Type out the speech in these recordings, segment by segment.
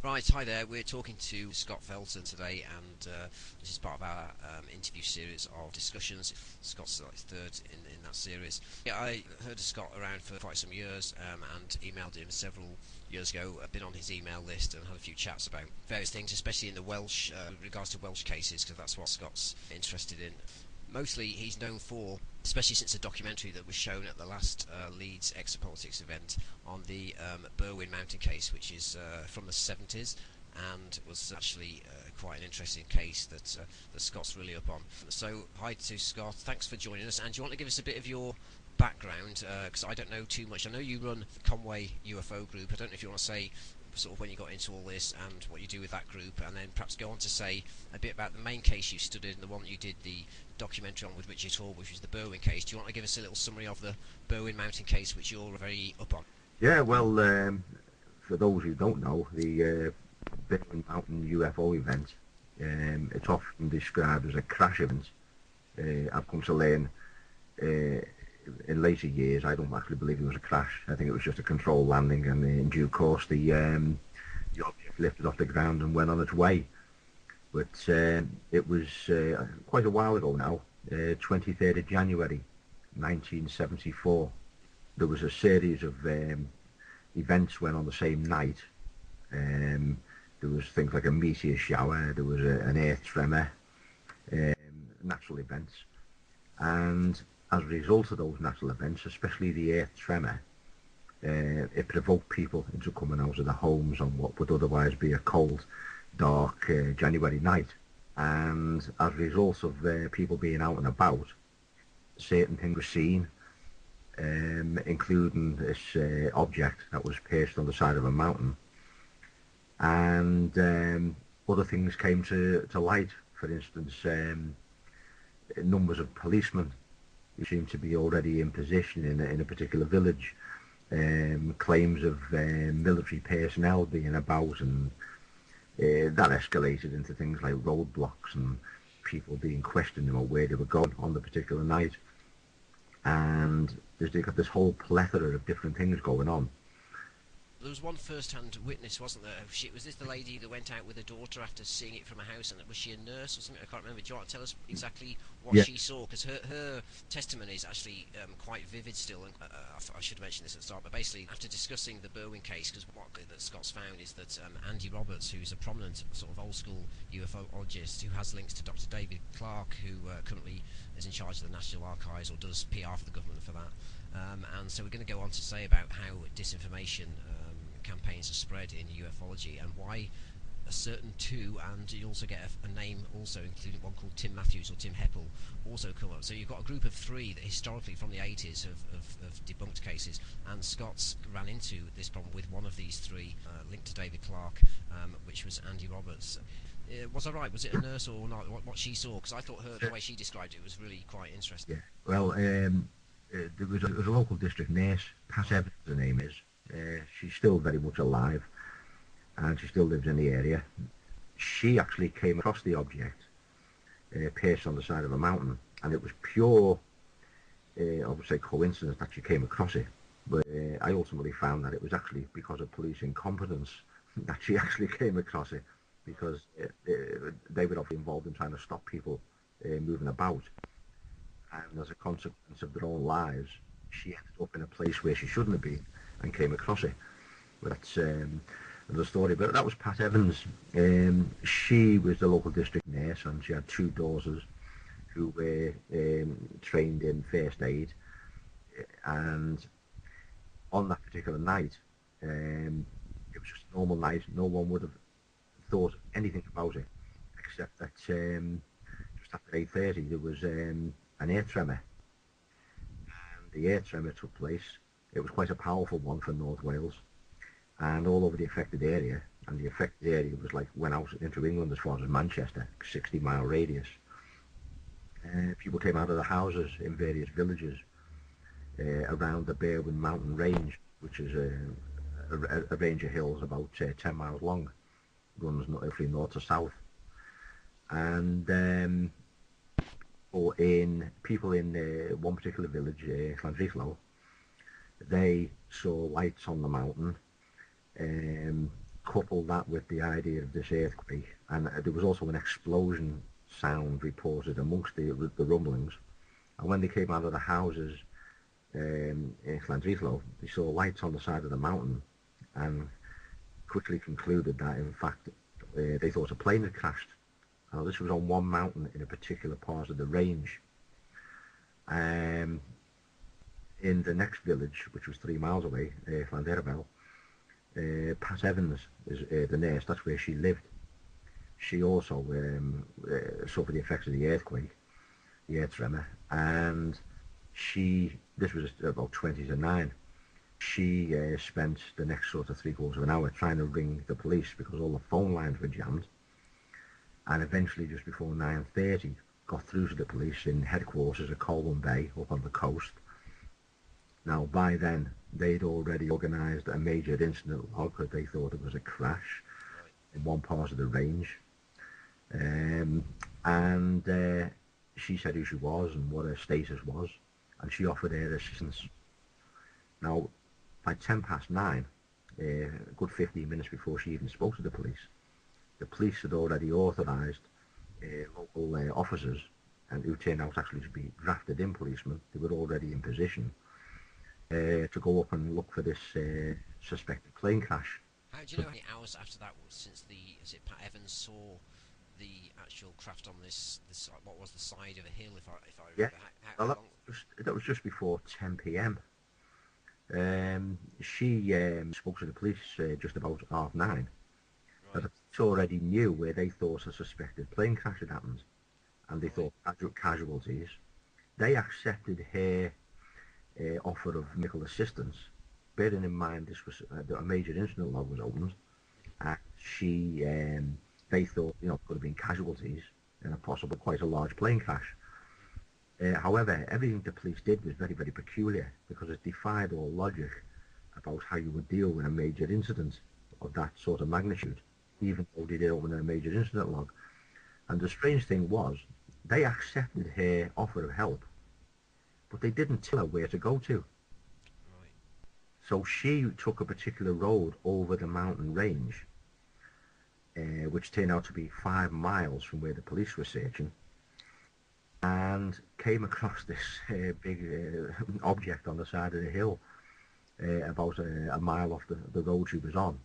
Right, hi there. We're talking to Scott Felton today, and this is part of our interview series of discussions. Scott's like third in that series. Yeah, I heard of Scott around for quite some years and emailed him several years ago. I've been on his email list and had a few chats about various things, especially in the Welsh, regards to Welsh cases, because that's what Scott's interested in. Mostly he's known for, especially since a documentary that was shown at the last Leeds Exopolitics event on the Berywn Mountain case, which is from the 70s, and was actually quite an interesting case that Scott's really up on. So hi to Scott, thanks for joining us, and do you want to give us a bit of your background, because I don't know too much. I know you run the Cumbrian UFO group. I don't know if you want to say sort of when you got into all this and what you do with that group, and then perhaps go on to say a bit about the main case you studied and the one that you did the documentary on with Richard Hall, which was the Berywn case. Do you want to give us a little summary of the Berywn Mountain case, which you're very up on? Yeah, well, for those who don't know, the Berywn Mountain UFO event, it's often described as a crash event. I've come to learn in later years, I don't actually believe it was a crash. I think it was just a controlled landing, and in due course the object lifted off the ground and went on its way. But it was quite a while ago now, 23rd of January 1974. There was a series of events went on the same night. There was things like a meteor shower, there was an earth tremor, natural events, and as a result of those natural events, especially the earth tremor, it provoked people into coming out of their homes on what would otherwise be a cold, dark January night. And as a result of people being out and about, certain things were seen, including this object that was perched on the side of a mountain, and other things came to light. For instance, numbers of policemen who seemed to be already in position in a particular village, claims of military personnel being about, and that escalated into things like roadblocks and people being questioned about where they were going on the particular night. And there's got this whole plethora of different things going on. There was one first-hand witness, wasn't there? Was this the lady that went out with her daughter after seeing it from a house, and was she a nurse or something? I can't remember. Do you want to tell us exactly what Yeah. she saw? Because her testimony is actually quite vivid still, and I should have mentioned this at the start, but basically, after discussing the Berywn case, because what that Scott's found is that Andy Roberts, who's a prominent sort of old-school UFOologist, who has links to Dr. David Clarke, who currently is in charge of the National Archives, or does PR for the government for that, and so we're going to go on to say about how disinformation campaigns are spread in ufology, and why a certain two, and you also get a name also including one called Tim Matthews or Tim Heppel, also come up. So you've got a group of three that historically from the 80s have debunked cases, and Scott's ran into this problem with one of these three, linked to David Clarke, which was Andy Roberts. Was I right? Was it a nurse or not? What she saw? Because I thought the way she described it was really quite interesting. Yeah. Well, there was a local district nurse, Pat Evans, her name is. She's still very much alive, and she still lives in the area. She actually came across the object perched on the side of a mountain, and it was pure, I would say, coincidence that she came across it. But I ultimately found that it was actually because of police incompetence that she actually came across it, because they were obviously involved in trying to stop people moving about, and as a consequence of their own lives, she ended up in a place where she shouldn't have been and came across it. But that's another story. But that was Pat Evans. She was the local district nurse, and she had two daughters who were trained in first aid. And on that particular night, it was just a normal night. No one would have thought anything about it, except that just after 8:30 there was an earth tremor. And the earth tremor took place. It was quite a powerful one for North Wales, and all over the affected area. And the affected area was like went out into England as far as Manchester, 60-mile radius. People came out of the houses in various villages around the Berywn Mountain range, which is a range of hills about 10 miles long, runs roughly north to south. And people in one particular village, Llandrillo, they saw lights on the mountain. Couple that with the idea of this earthquake, and there was also an explosion sound reported amongst the rumblings. And when they came out of the houses in Llandrillo, they saw lights on the side of the mountain, and quickly concluded that, in fact, they thought a plane had crashed. Now, this was on one mountain in a particular part of the range. In the next village, which was 3 miles away, Llanderfel, Pat Evans is the nurse. That's where she lived. She also suffered the effects of the earthquake, the earth tremor, and this was about 20 to 9. She spent the next sort of 3/4 of an hour trying to ring the police because all the phone lines were jammed, and eventually just before 9:30 got through to the police in headquarters at Cumbrian Bay up on the coast. Now, by then they'd already organised a major incident log because they thought it was a crash in one part of the range, and she said who she was and what her status was, and she offered her assistance. Now, by 9:10, a good 15 minutes before she even spoke to the police had already authorised local officers, and who turned out actually to be drafted-in policemen. They were already in position to go up and look for this suspected plane crash. How do you know how many hours after that was since Pat Evans saw the actual craft on this what was the side of a hill, if I remember? Yeah, that was just before 10 p.m. She spoke to the police just about 9:30. Right. The police already knew where they thought a suspected plane crash had happened, and they thought casualties. They accepted her offer of medical assistance, bearing in mind this was a major incident log was opened, and they thought it could have been casualties in a possible quite a large plane crash. However, everything the police did was very, very peculiar because it defied all logic about how you would deal with a major incident of that sort of magnitude, even though they did open a major incident log. And the strange thing was, they accepted her offer of help, but they didn't tell her where to go to. Right. So she took a particular road over the mountain range, which turned out to be 5 miles from where the police were searching, and came across this big object on the side of the hill, about a mile off the road she was on.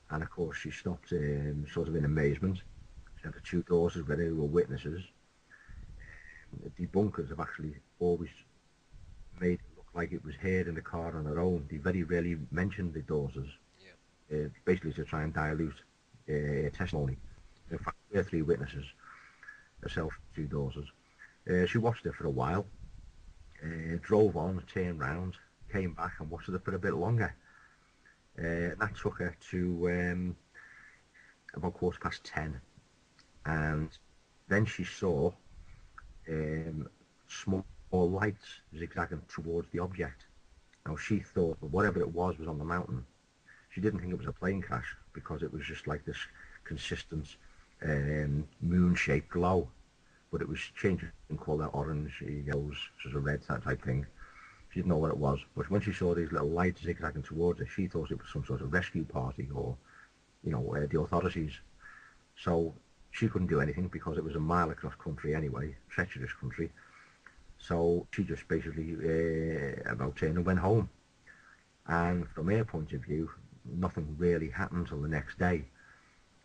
And of course she stopped sort of in amazement. She had the 2 daughters where they were witnesses. The debunkers have actually always made it look like it was her in the car on her own. They very rarely mentioned the daughters, basically to try and dilute testimony. In fact, there were 3 witnesses, herself, 2 daughters. She watched her for a while, drove on, turned round, came back and watched her for a bit longer. That took her to about 10:15, and then she saw small lights zigzagging towards the object. Now she thought that whatever it was on the mountain. She didn't think it was a plane crash because it was just like this consistent moon-shaped glow, but it was changing colour, orange, yellows, sort of red, that type thing. She didn't know what it was, but when she saw these little lights zigzagging towards her, she thought it was some sort of rescue party or, the authorities. So she couldn't do anything because it was a mile across country anyway, treacherous country. So she just basically about turned and went home. And from her point of view, nothing really happened until the next day.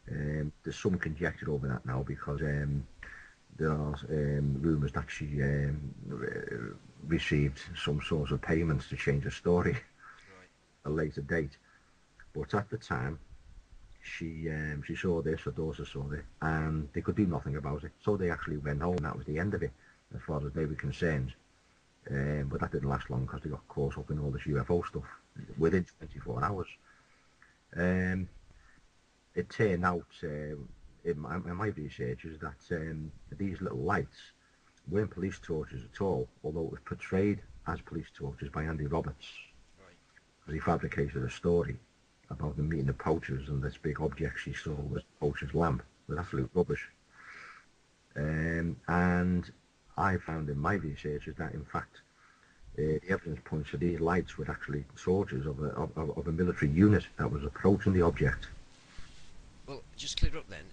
There's some conjecture over that now because there are rumours that she received some sort of payments to change her story at a later date. But at the time, she saw this, her daughter saw it, and they could do nothing about it. So they actually went home, and that was the end of it, as far as they were concerned. But that didn't last long because they got caught up in all this UFO stuff within 24 hours. It turned out, in my research, is that these little lights weren't police torches at all, although it was portrayed as police torches by Andy Roberts. Because he fabricated a story about them meeting the poachers, and this big object she saw was a poacher's lamp, with absolute rubbish. And I found in my research is that, in fact, The evidence points to these lights were actually soldiers of a military unit that was approaching the object. Well, just clear up then.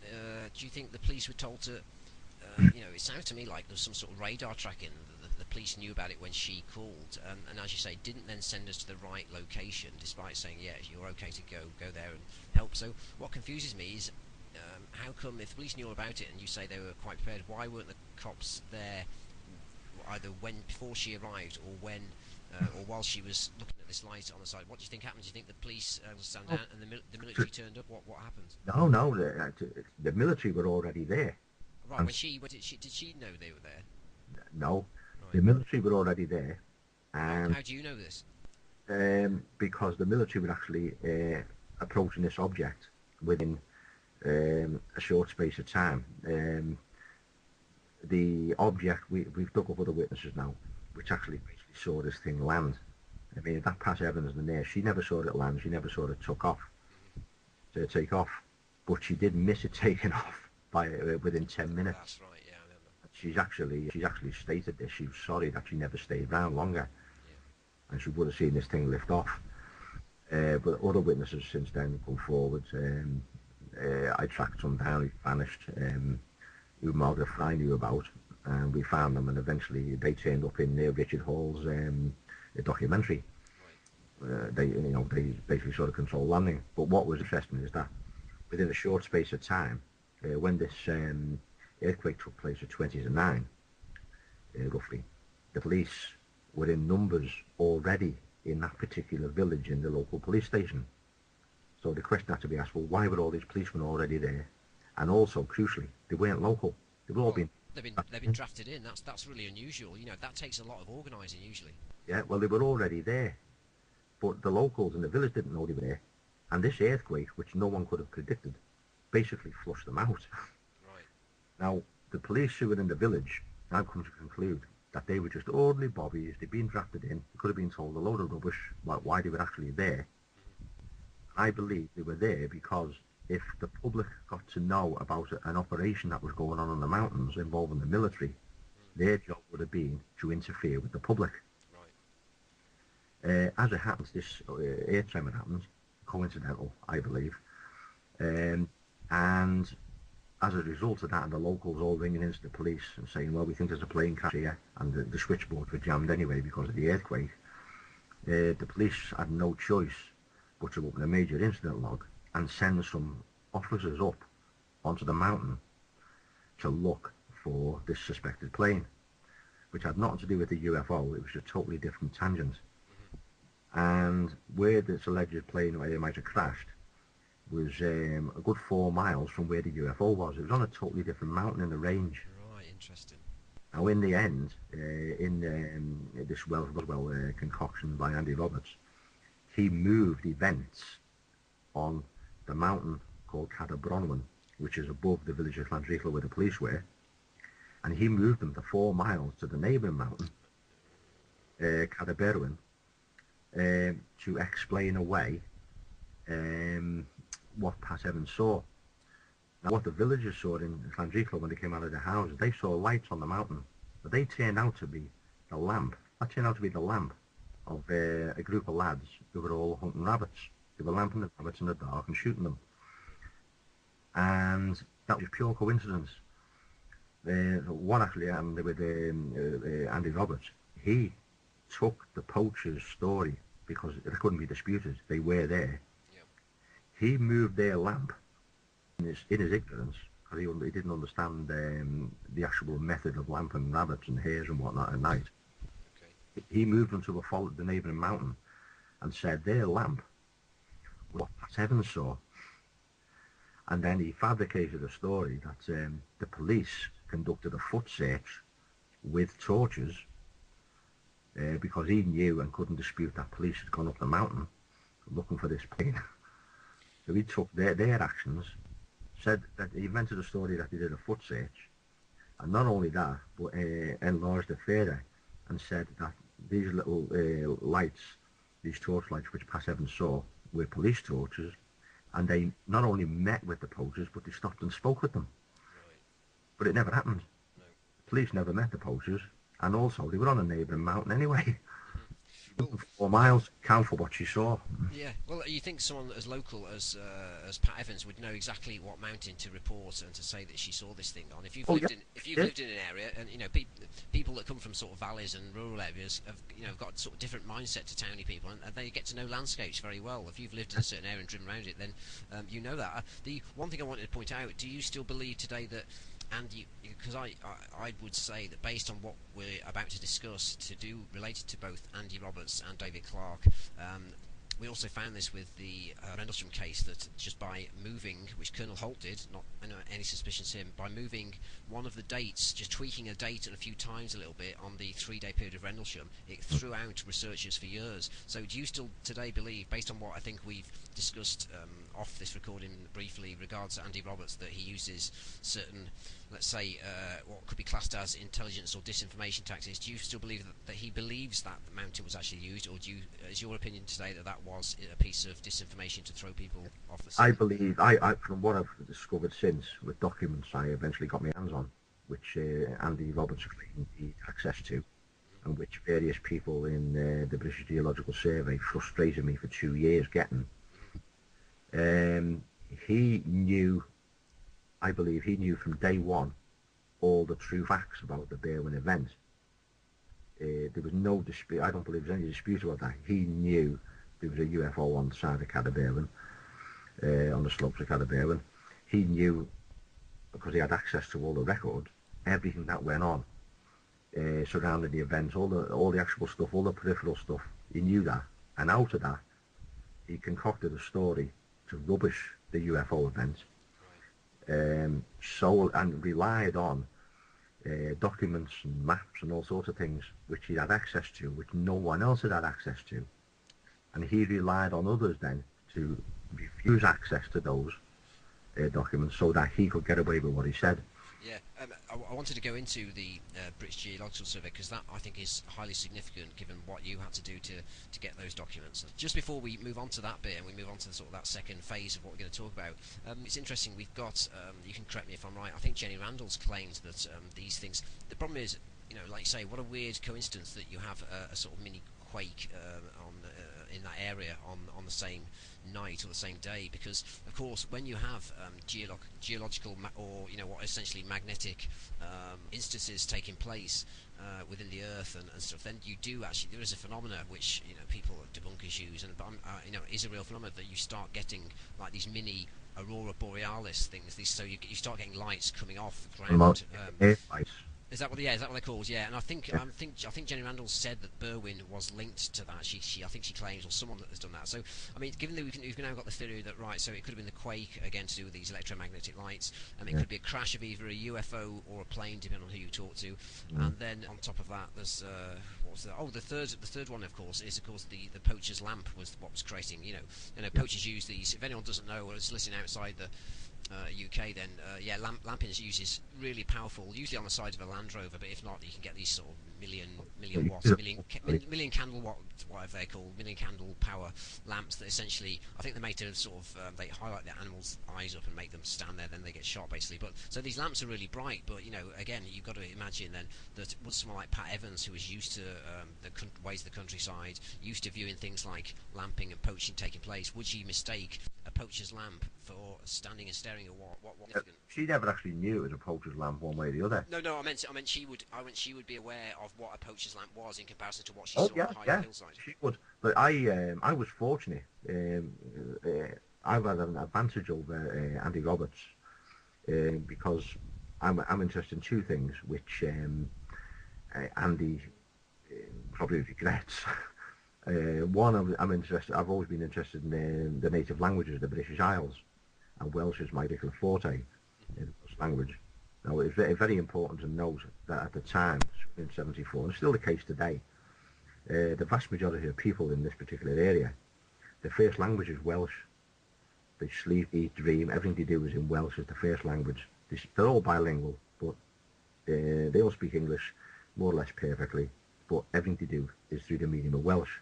Do you think the police were told to? It sounds to me like there was some sort of radar tracking. The police knew about it when she called, and as you say, didn't then send us to the right location, despite saying, yeah, you're okay to go there and help. So what confuses me is, how come if the police knew all about it and you say they were quite prepared, why weren't the cops there either before she arrived or when, or while she was looking at this light on the side? What do you think happened? Do you think the police stand down and the military turned up? What happened? No, the military were already there. Right, when did she know they were there? No, right. The military were already there. And how do you know this? Because the military were actually approaching this object within a short space of time. The object, we've dug up other witnesses now, which actually basically saw this thing land. I mean, that Pat Evans in there, she never saw it land, she never saw it take off, but she did miss it taking off by within 10 minutes. That's right, yeah, I remember. She's actually stated this. She was sorry that she never stayed around longer, yeah. And she would have seen this thing lift off. But other witnesses since then come forward. I tracked some down who vanished, who Margaret Fry knew about, and we found them, and eventually they turned up in Richard Hall's documentary. Right. They basically sort of controlled landing. But what was interesting is that within a short space of time, when this earthquake took place at 20 to 9, roughly, the police were in numbers already in that particular village in the local police station. So the question had to be asked, well, why were all these policemen already there? And also, crucially, they weren't local. They've all been... They've been drafted in. That's really unusual. That takes a lot of organising usually. Yeah, well, they were already there. But the locals in the village didn't know they were there. And this earthquake, which no one could have predicted, basically flushed them out. Right. Now, the police who were in the village, I've come to conclude that they were just ordinary bobbies. They'd been drafted in. They could have been told a load of rubbish about why they were actually there. I believe they were there because if the public got to know about an operation that was going on in the mountains involving the military, their job would have been to interfere with the public. Right. As it happens, this air tremor happens, coincidental, I believe, and as a result of that, and the locals all ringing into the police and saying, well, we think there's a plane crash here, and the switchboards were jammed anyway because of the earthquake, the police had no choice but to open a major incident log and send some officers up onto the mountain to look for this suspected plane, which had nothing to do with the UFO. It was a totally different tangent. And where this alleged plane might have crashed was a good 4 miles from where the UFO was. It was on a totally different mountain in the range. Right, interesting. Now, in the end, in this welsh-roswell concoction by Andy Roberts, he moved events on the mountain called Bronwen, which is above the village of Llandrillo where the police were, and he moved them to 4 miles to the neighbouring mountain, Berywn, to explain away what Pat Evans saw. Now, what the villagers saw in Llandrillo when they came out of their houses, they saw lights on the mountain, but they turned out to be the lamp. That turned out to be the lamp of a group of lads who were all hunting rabbits. They were lamping the rabbits in the dark and shooting them. And that was pure coincidence. What actually happened with Andy Roberts, he took the poachers' story because it couldn't be disputed. They were there. Yep. He moved their lamp in his ignorance, because he didn't understand the actual method of lamping rabbits and hares and whatnot at night. He moved them to the neighbouring mountain and said their lamp was what Pat Evans saw. And then he fabricated a story that the police conducted a foot search with torches because he knew and couldn't dispute that police had gone up the mountain looking for this plane. So he took their actions, said that he invented a story that he did a foot search, and not only that, but enlarged it further and said that these little lights, these torchlights which Pat Evans saw, were police torches, and they not only met with the poachers, but they stopped and spoke with them. Right. But it never happened. No. The police never met the poachers, and also they were on a neighbouring mountain anyway. Well, 4 miles, count for what she saw. yeah. Well, you think someone as local as Pat Evans would know exactly what mountain to report and to say that she saw this thing on. Oh yeah, If you've lived in an area, and people that come from sort of valleys and rural areas have got sort of different mindset to towny people, and they get to know landscapes very well. If you've lived in a certain area and driven around it, then you know that. The one thing I wanted to point out: do you still believe today that? And because I would say that based on what we're about to discuss, to do related to both Andy Roberts and David Clarke, we also found this with the Rendlesham case, that just by moving, which Colonel Holt did, not any suspicions him, by moving one of the dates, just tweaking a date and a few times a little bit on the 3-day period of Rendlesham, it threw out researchers for years. So do you still today believe, based on what I think we've discussed off this recording briefly regards to Andy Roberts, that he uses certain, let's say, what could be classed as intelligence or disinformation tactics? Do you still believe that he believes that the mountain was actually used, or is your opinion today that was a piece of disinformation to throw people off the scene? I believe, from what I've discovered since, with documents I eventually got my hands on, which Andy Roberts claimed he had access to, and which various people in the British Geological Survey frustrated me for 2 years getting. He knew, I believe he knew from day one all the true facts about the Berywn event. There was no dispute. I don't believe there's any dispute about that. He knew there was a UFO on the side of Berywn, on the slopes of Berywn. He knew, because he had access to all the records, everything that went on surrounding the events, all the actual stuff, all the peripheral stuff. He knew that, and out of that, he concocted a story to rubbish the UFO event. And relied on documents and maps and all sorts of things which he had access to, which no one else had access to, and he relied on others then to refuse access to those documents so that he could get away with what he said. Yeah, I wanted to go into the British Geological Survey, because that, I think, is highly significant given what you had to do to get those documents. Just before we move on to that bit and we move on to sort of that second phase of what we're going to talk about, it's interesting, we've got, you can correct me if I'm right, I think Jenny Randles claimed that these things, the problem is, like you say, what a weird coincidence that you have a sort of mini quake in that area on the same night or the same day, because of course when you have geological or what are essentially magnetic instances taking place within the earth and stuff, then you do actually, there is a phenomena which people, debunkers use, and is a real phenomena, that you start getting like these mini aurora borealis things, so you start getting lights coming off the ground. Lights. Is that what they're called? Yeah, and I think Jenny Randles said that Berywn was linked to that. I think she claims, or someone that has done that. So I mean, given that we've now got the theory that, right, so it could have been the quake again to do with these electromagnetic lights, and it could be a crash of either a UFO or a plane, depending on who you talk to. And then on top of that, there's what's that? Oh, the third one, of course, is the poacher's lamp was what was creating. Poachers use these. If anyone doesn't know or is listening outside the UK, then lamping uses really powerful, usually on the side of a Land Rover, but if not, you can get these sort of million watts, million candle watt, whatever they're called, million candle power lamps that essentially, I think they're made to sort of they highlight the animals' eyes up and make them stand there, then they get shot basically. But so these lamps are really bright, but again, you've got to imagine then that would someone like Pat Evans, who was used to the ways of the countryside, used to viewing things like lamping and poaching taking place, would she mistake a poacher's lamp for standing and staring at what She never actually knew it was a poacher's lamp one way or the other. No, I meant she would be aware of what a poacher's lamp was in comparison to what she saw on high hillside. She would. But I was fortunate. I've had an advantage over Andy Roberts because I'm interested in two things, which Andy probably regrets. One, I've always been interested in the native languages of the British Isles, and Welsh is my particular forte in Welsh language. Now, it's very important to note that at the time, in '74, and it's still the case today, the vast majority of people in this particular area, their first language is Welsh. They sleep, eat, dream, everything they do is in Welsh as the first language. They're all bilingual, but they all speak English more or less perfectly, but everything they do is through the medium of Welsh.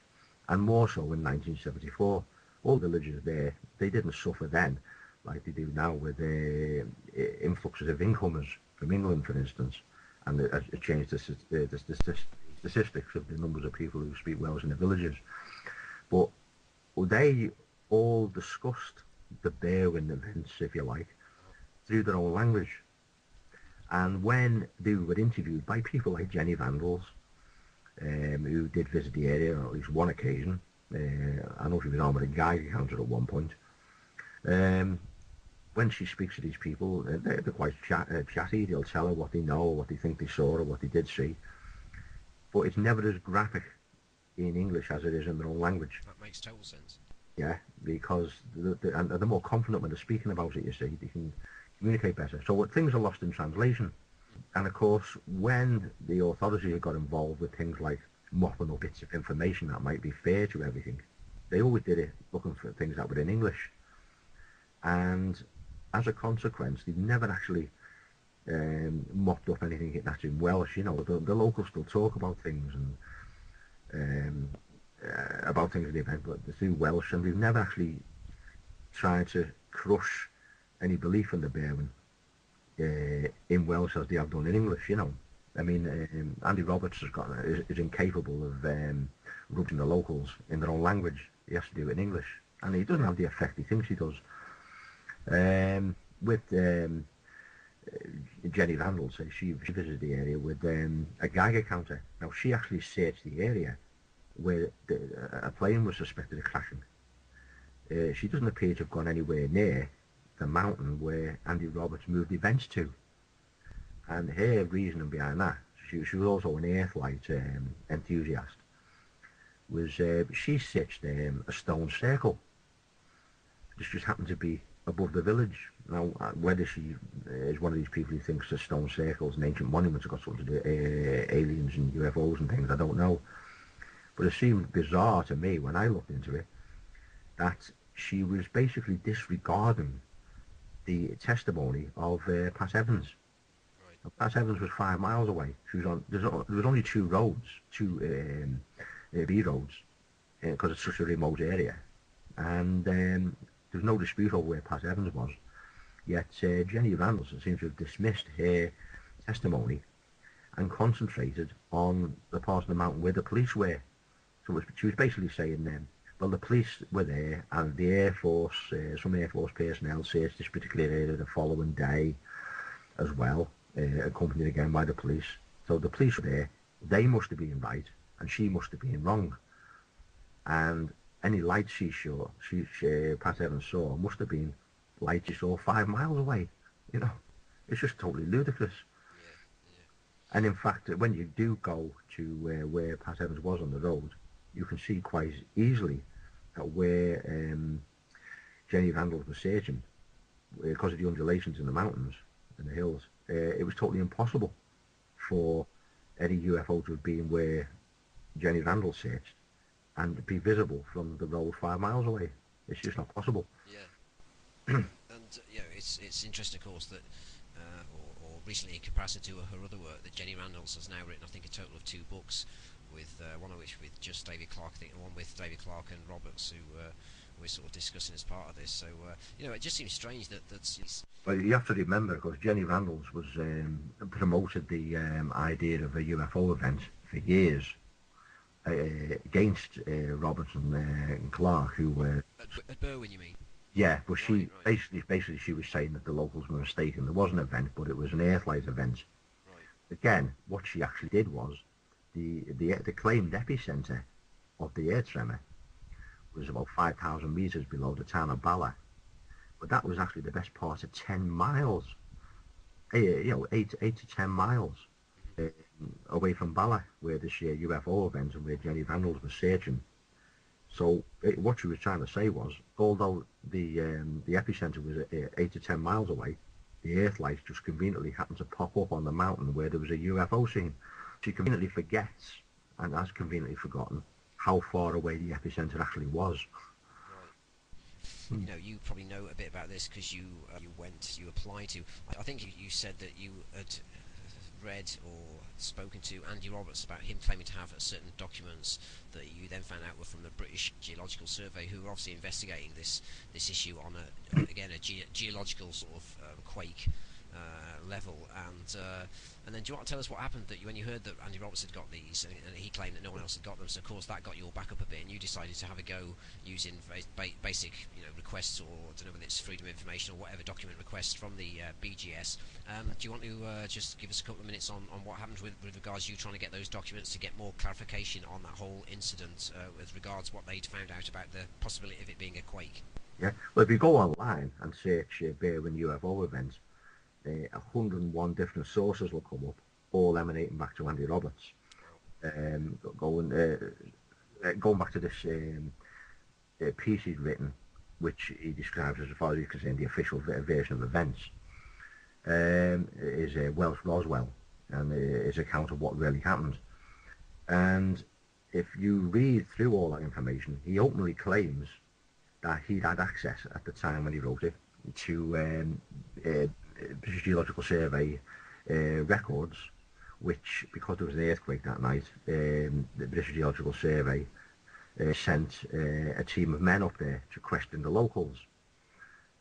And more so in 1974. All the villages there, they didn't suffer then like they do now with influxes of incomers from England, for instance, and it changed the statistics of the numbers of people who speak Welsh in the villages. But they all discussed the Berywn events, if you like, through their own language. And when they were interviewed by people like Jenny Randles, who did visit the area on at least one occasion, I know she was on with a Geiger counter at one point, when she speaks to these people, they're quite chatty. They'll tell her what they know, what they think they saw, or what they did see. But it's never as graphic in English as it is in their own language. That makes total sense. Yeah, because they're more confident when they're speaking about it, you see. They can communicate better. So things are lost in translation. And of course, when the authorities got involved with things like mopping up bits of information that might be fair to everything, they always did it looking for things that were in English. And as a consequence, they've never actually mopped up anything that's in Welsh. You know, the locals still talk about things and about things in the event, but through Welsh, and we've never actually tried to crush any belief in the Berywn in Welsh as they have done in English. You know, I mean, Andy Roberts is incapable of rubbing the locals in their own language. He has to do it in English, and he doesn't have the effect he thinks he does. With Jenny Randles, she visited the area with a Geiger counter. Now, she actually searched the area where a plane was suspected of crashing. She doesn't appear to have gone anywhere near the mountain where Andy Roberts moved events to. And her reasoning behind that, she was also an earthlight enthusiast, was she searched a stone circle. This just happened to be above the village. Now, whether she is one of these people who thinks that stone circles and ancient monuments have got something to do with aliens and UFOs and things, I don't know. But it seemed bizarre to me when I looked into it that she was basically disregarding the testimony of Pat Evans. Right. Pat Evans was 5 miles away. She was on. There was only two roads, two B roads, because it's such a remote area, and there's no dispute over where Pat Evans was. Yet Jenny Randles seems to have dismissed her testimony and concentrated on the part of the mountain where the police were. So she was basically saying then, well, the police were there, and the Air Force, some Air Force personnel searched this particular area the following day as well, accompanied again by the police. So the police were there, they must have been right, and she must have been wrong. And any lights she saw, Pat Evans saw, must have been lights she saw 5 miles away. You know, it's just totally ludicrous. Yeah, yeah. And in fact, when you do go to where Pat Evans was on the road, you can see quite easily that where Jenny Randles was searching, because of the undulations in the mountains and the hills, it was totally impossible for any UFO to have been where Jenny Randles searched and be visible from the road 5 miles away. It's just not possible. Yeah. And it's interesting, of course, that or recently, in comparison to her other work, that Jenny Randles has now written, I think, a total of 2 books, with one of which with just David Clarke, I think, and one with David Clarke and Roberts, who we're sort of discussing as part of this. So it just seems strange that's. Well, you have to remember, because Jenny Randles was promoted the idea of a UFO event for years against Roberts and Clarke, who were at Berywn, you mean? Yeah, but she basically she was saying that the locals were mistaken. There was an event, but it was an earthlight event. Right. Again, what she actually did was the claimed epicenter of the earth tremor was about 5,000 meters below the town of Bala, but that was actually the best part of 10 miles. 8 to 10 miles away from Bala, where this UFO event and where Jenny Randles was searching. So what she was trying to say was, although the epicenter was 8 to 10 miles away, the earthlights just conveniently happened to pop up on the mountain where there was a UFO seen. She conveniently forgets, and has conveniently forgotten, how far away the epicenter actually was. Right. You probably know a bit about this because you applied to. I think you said that you had read or spoken to Andy Roberts about him claiming to have certain documents that you then found out were from the British Geological Survey, who were obviously investigating this issue on a geological sort of quake level. And then do you want to tell us what happened that when you heard that Andy Roberts had got these, and he claimed that no one else had got them? So of course that got you all back up a bit, and you decided to have a go using basic, requests, or I don't know whether it's freedom of information or whatever document requests from the BGS. Do you want to just give us a couple of minutes on what happened with regards to you trying to get those documents to get more clarification on that whole incident with regards to what they'd found out about the possibility of it being a quake? Yeah, well, if you go online and search Berywn UFO events, 101 different sources will come up, all emanating back to Andy Roberts. Going back to this piece he's written, which he describes as far as he's concerned the official version of events, is welsh-roswell, and his account of what really happened. And if you read through all that information, he openly claims that he'd had access at the time when he wrote it to British Geological Survey records, which, because there was an earthquake that night, the British Geological Survey sent a team of men up there to question the locals.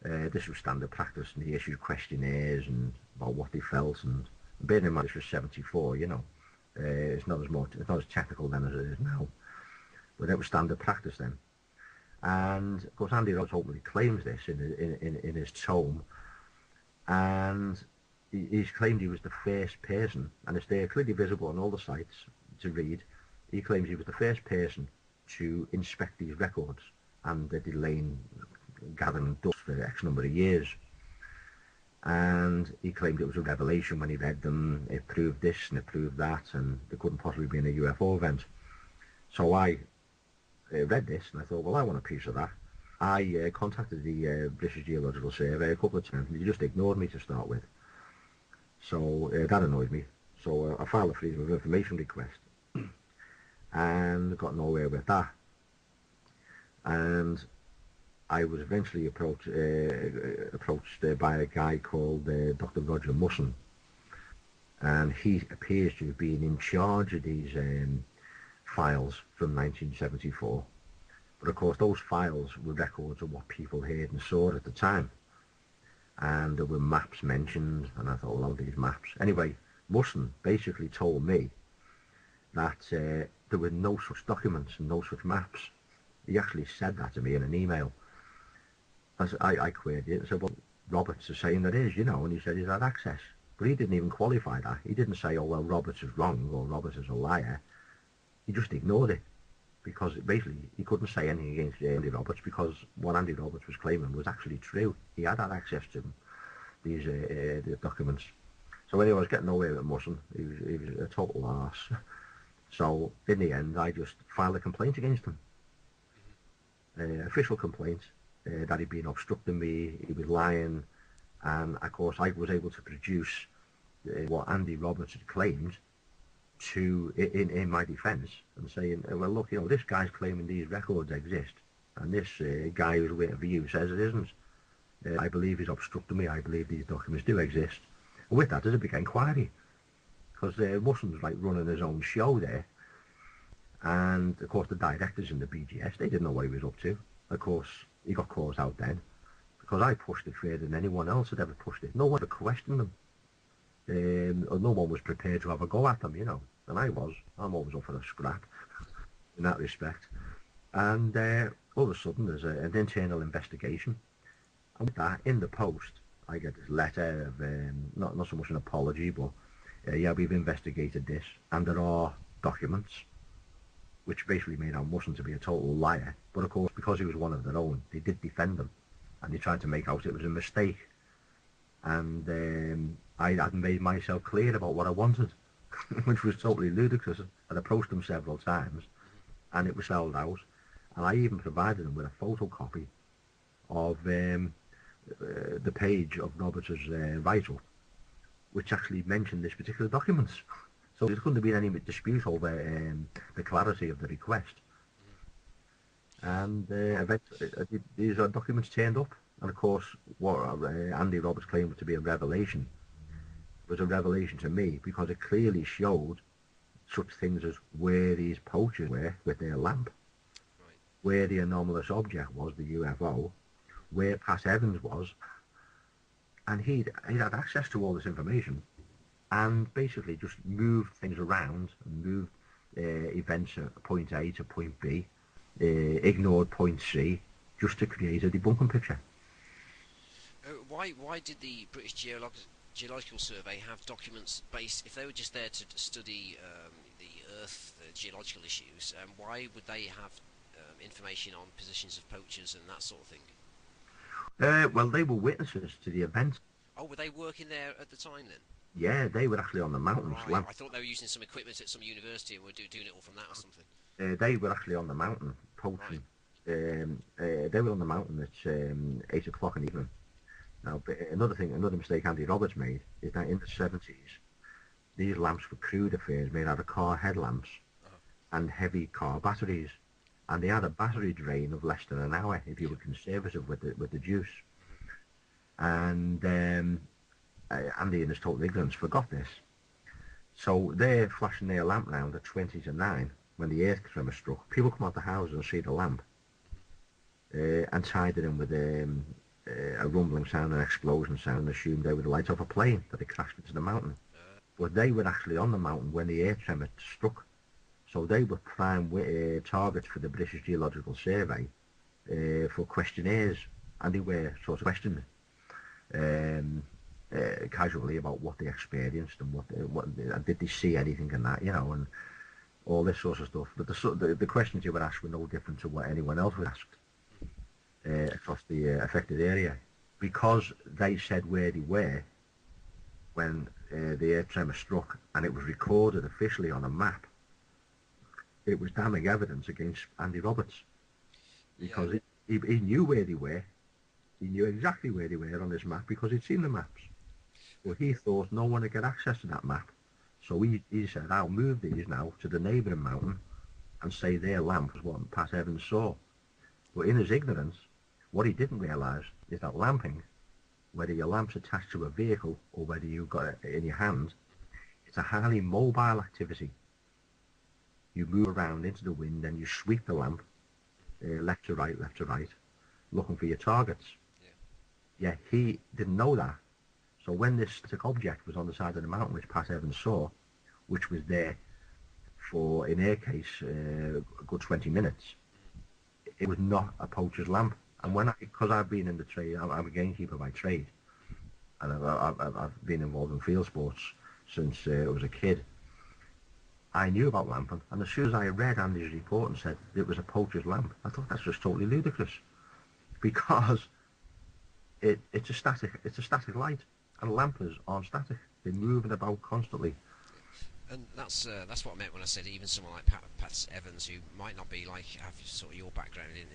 This was standard practice, and they issued questionnaires and about what they felt. And bearing in mind this was 74, it's not as technical then as it is now, but it was standard practice then. And of course, Andy Roberts openly claims this in his tome, and he's claimed he was the first person, and it's there clearly visible on all the sites to read. He claims he was the first person to inspect these records, and they'd lain gathering dust for X number of years. And he claimed it was a revelation when he read them. It proved this and it proved that, and there couldn't possibly be in a UFO event. So I read this and I thought, well, I want a piece of that. I contacted the British Geological Survey a couple of times, and they just ignored me to start with. So that annoyed me. So I filed a freedom of information request and got nowhere with that. And I was eventually approached by a guy called Dr. Roger Musson, and he appears to have been in charge of these files from 1974. But of course those files were records of what people heard and saw at the time, and there were maps mentioned, and I thought, well, these maps. Anyway, Musson basically told me that there were no such documents and no such maps. He actually said that to me in an email. I queried it and said, well, Roberts is saying there is, and he said he's had access. But he didn't even qualify that. He didn't say, oh, well, Roberts is wrong or Roberts is a liar. He just ignored it, because basically he couldn't say anything against Andy Roberts, because what Andy Roberts was claiming was actually true. He had access to them, these documents. So anyway, I was getting nowhere with Musson. He was a total arse. So in the end, I just filed a complaint against him. Official complaint. That he'd been obstructing me, he was lying, and of course I was able to produce what Andy Roberts had claimed in my defence, and saying, well, look, this guy's claiming these records exist, and this guy who's waiting for you says it isn't. I believe he's obstructing me. I believe these documents do exist. And with that, there's a big inquiry, because Musson's like running his own show there, and of course the directors in the BGS, they didn't know what he was up to. Of course, he got caught out then, because I pushed it further than anyone else had ever pushed it. No one ever questioned them. No one was prepared to have a go at them, and I was. I'm always up for a scrap in that respect. And all of a sudden there's an internal investigation. And with that, in the post, I get this letter of, not so much an apology, but yeah, we've investigated this, and there are documents, which basically made out Musson to be a total liar. But of course, because he was one of their own, they did defend him, and they tried to make out it was a mistake. And I hadn't made myself clear about what I wanted, which was totally ludicrous. I'd approached them several times, and it was held out. And I even provided them with a photocopy of the page of Roberts' write-up, which actually mentioned this particular documents. So there couldn't have been any dispute over the clarity of the request. And eventually, these documents turned up. And of course, what Andy Roberts claimed to be a revelation was a revelation to me, because it clearly showed such things as where these poachers were with their lamp, where the anomalous object was, the UFO, where Pat Evans was, and he'd had access to all this information, and basically just moved things around, and moved events at point A to point B, ignored point C, just to create a debunking picture. Why did the British Geological Survey have documents based, if they were just there to study the Earth, the geological issues, why would they have information on positions of poachers and that sort of thing? Well, they were witnesses to the event. Oh, were they working there at the time then? Yeah, they were actually on the mountains. Right. I thought they were using some equipment at some university and were doing it all from that or something. They were actually on the mountain poaching. Right. They were on the mountain at 8 o'clock in the evening. Now, another mistake Andy Roberts made is that in the 70s, these lamps were crude affairs made out of car headlamps and heavy car batteries, and they had a battery drain of less than an hour if you were conservative with the juice. And Andy, in his total ignorance, forgot this. So they're flashing their lamp round at 20 to 9 when the earth tremor struck. People come out the house and see the lamp, and tied it in with a rumbling sound, an explosion sound, and assumed they were the lights off a plane that had crashed into the mountain. But they were actually on the mountain when the earth tremor struck. So they were prime targets for the British Geological Survey for questionnaires, and they were sort of questioned casually about what they experienced and what did they see anything in that, and all this sort of stuff. But the questions they were asked were no different to what anyone else was asked across the affected area, because they said where they were when the earth tremor struck, and it was recorded officially on a map. It was damning evidence against Andy Roberts, because he knew where they were. He knew exactly where they were on this map because he'd seen the maps. But he thought no one would get access to that map. So he said, I'll move these now to the neighbouring mountain and say their lamp was what Pat Evans saw. But in his ignorance, what he didn't realise is that lamping, whether your lamp's attached to a vehicle or whether you've got it in your hand, it's a highly mobile activity. You move around into the wind and you sweep the lamp left to right, looking for your targets. Yeah, he didn't know that. So when this static object was on the side of the mountain, which Pat Evans saw, which was there for, in her case, a good 20 minutes, it was not a poacher's lamp. And because I've been in the trade, I'm a gamekeeper by trade, and I've been involved in field sports since I was a kid, I knew about lamping. And as soon as I read Andy's report and said it was a poacher's lamp, I thought that's just totally ludicrous, because it's a static light, and lampers aren't static. They're moving about constantly. And that's what I meant when I said even someone like Pat Evans, who might not be have sort of your background in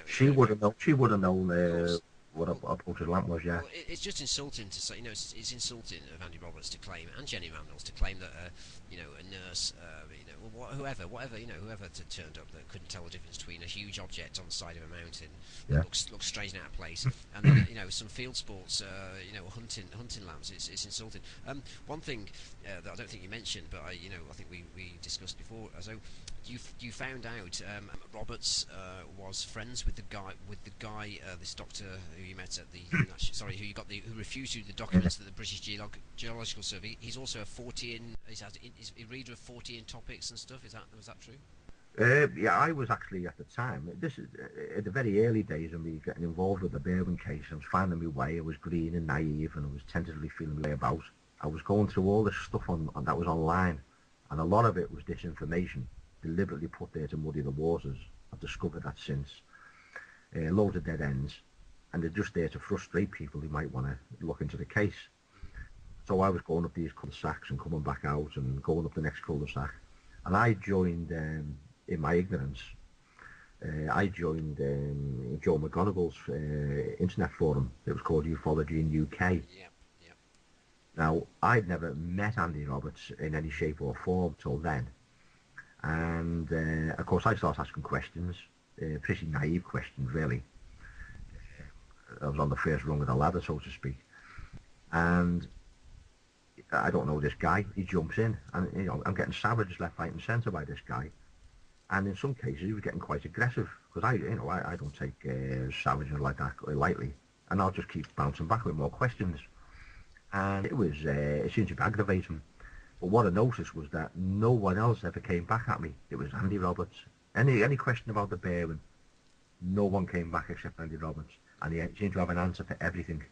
she would have known what a poacher's lamp was. Yeah. Well, it's just insulting to say. It's insulting of Andy Roberts to claim, and Jenny Randles to claim that a nurse, whoever turned up that couldn't tell the difference between a huge object on the side of a mountain that looks strange and out of place, and then some field sports, hunting lamps. It's insulting. One thing that I don't think you mentioned, but I think we discussed before. So you found out Roberts was friends with the guy, this doctor who you met at who refused you the documents that the British Geological Survey. He's also a Fortean. He's a reader of Fortean topics and stuff. Was that true? Yeah, I was actually at the time. This is at the very early days of me getting involved with the Berywn case. I was finding my way. I was green and naive, and I was tentatively feeling my way about. I was going through all this stuff that was online, and a lot of it was disinformation, deliberately put there to muddy the waters. I've discovered that since. Loads of dead ends, and they're just there to frustrate people who might want to look into the case. So I was going up these cul-de-sacs and coming back out and going up the next cul-de-sac. And I joined, in my ignorance, Joe McGonigal's internet forum. It was called UFOlogy in UK. Now, I'd never met Andy Roberts in any shape or form till then. And, of course, I started asking questions, pretty naive questions, really. I was on the first rung of the ladder, so to speak. And I don't know this guy. He jumps in, and I'm getting savaged left, right, and centre by this guy. And in some cases, he was getting quite aggressive, because I don't take savaging like that lightly, and I'll just keep bouncing back with more questions. and it seemed to be aggravating. But what I noticed was that no one else ever came back at me. It was Andy Roberts. Any question about the Berywn, no one came back except Andy Roberts, and he seemed to have an answer for everything.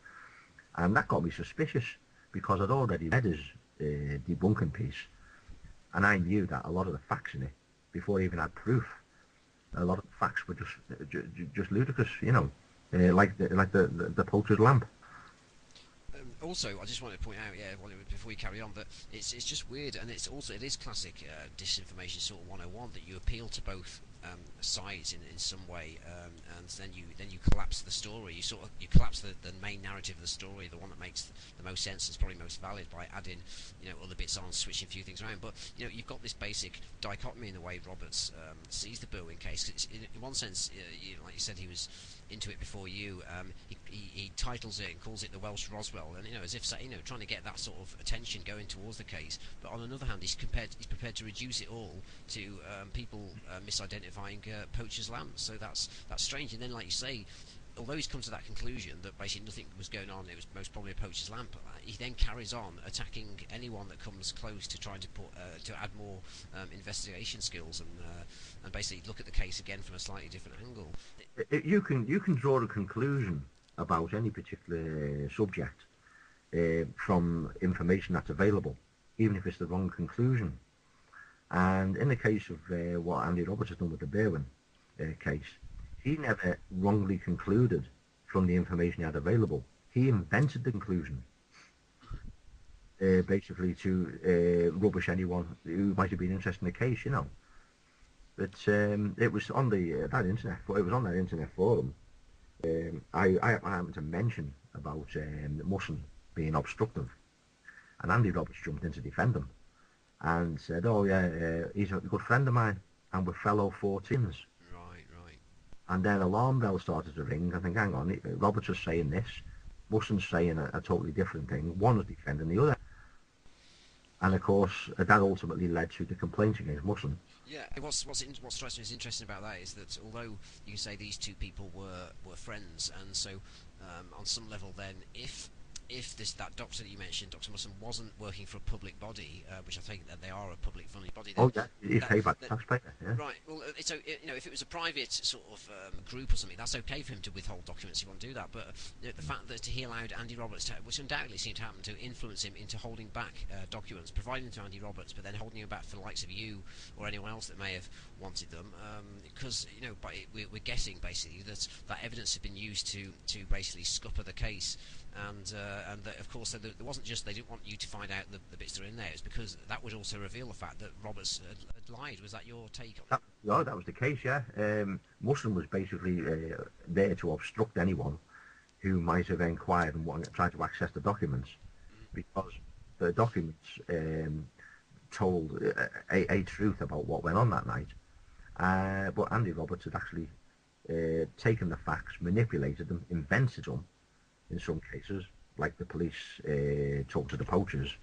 And that got me suspicious, because I'd already read his debunking piece, and I knew that a lot of the facts in it, before I even had proof, a lot of the facts were just ludicrous, you know, like the poacher's lamp. Also, I just wanted to point out, before we carry on, that it's just weird, and it is classic disinformation sort of 101, that you appeal to both sides in some way, and then you collapse the story. You collapse the main narrative of the story, the one that makes the most sense and is probably most valid, by adding other bits on, switching a few things around. But you've got this basic dichotomy in the way Roberts sees the Berywn case. 'Cause in one sense, like you said, he was into it before you. He titles it and calls it the Welsh-roswell, and as if trying to get that sort of attention going towards the case. But on another hand, he's prepared to reduce it all to people misidentifying poachers' lambs. So that's strange. And then, like you say, although he's come to that conclusion that basically nothing was going on, it was most probably a poacher's lamp, he then carries on attacking anyone that comes close to trying to add more investigation skills and basically look at the case again from a slightly different angle. You can draw a conclusion about any particular subject from information that's available, even if it's the wrong conclusion. And in the case of what Andy Roberts has done with the Berywn case, he never wrongly concluded from the information he had available. He invented the conclusion, basically to rubbish anyone who might have been interested in the case, But it was on that internet forum. I happened to mention about Musson being obstructive, and Andy Roberts jumped in to defend him and said, "Oh yeah, he's a good friend of mine, and we're fellow 14s." Right. And then alarm bells started to ring. I think, hang on, Roberts was saying this, Musson's saying a totally different thing. One was defending the other, and of course that ultimately led to the complaints against Musson. Yeah, what strikes me as interesting about that is that although you say these two people were friends, and so on some level, then if that doctor that you mentioned, Dr. Musson, wasn't working for a public body, which I think that they are a public funded body. Then, he's paid by the taxpayer. Yeah. Right. Well, so if it was a private sort of group or something, that's okay for him to withhold documents if you want to do that. But the fact that he allowed Andy Roberts, which undoubtedly seemed to happen, to influence him into holding back documents, providing them to Andy Roberts, but then holding them back for the likes of you or anyone else that may have wanted them, because we're guessing basically that evidence had been used to basically scupper the case. And that, of course, there wasn't just they didn't want you to find out the bits that are in there. It's because that would also reveal the fact that Roberts had lied. Was that your take on it? Yeah, that was the case, yeah. Musson was basically there to obstruct anyone who might have inquired and tried to access the documents, because the documents told a truth about what went on that night. But Andy Roberts had actually taken the facts, manipulated them, invented them, in some cases, like the police talk to the poachers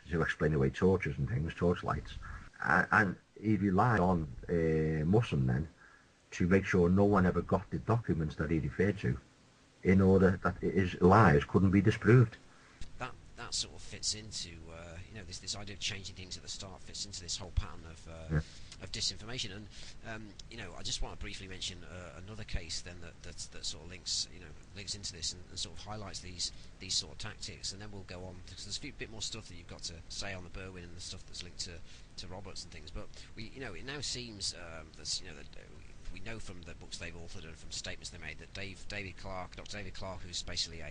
to explain away torches and things, torchlights. And he relied on Musson then to make sure no one ever got the documents that he referred to, in order that his lies couldn't be disproved. That sort of fits into this idea of changing things at the start, fits into this whole pattern of disinformation. And I just want to briefly mention another case then that sort of links into this and sort of highlights these sort of tactics, and then we'll go on, because there's a bit more stuff that you've got to say on the Berywn and the stuff that's linked to Roberts and things. But it now seems that we know from the books they've authored and from statements they made that Dr. David Clarke, who's basically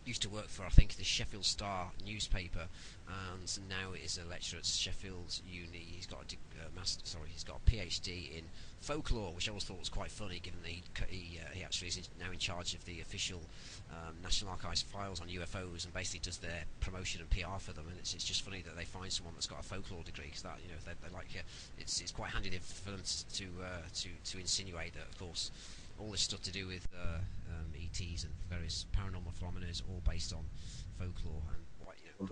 used to work for, I think, the Sheffield Star newspaper, and now is a lecturer at Sheffield Uni. He's got a PhD in folklore, which I always thought was quite funny, given that he actually is now in charge of the official National Archives files on UFOs, and basically does their promotion and PR for them. And it's just funny that they find someone that's got a folklore degree, because that they like it's quite handy for them to insinuate that, of course, all this stuff to do with ETs and various paranormal phenomena is all based on folklore, and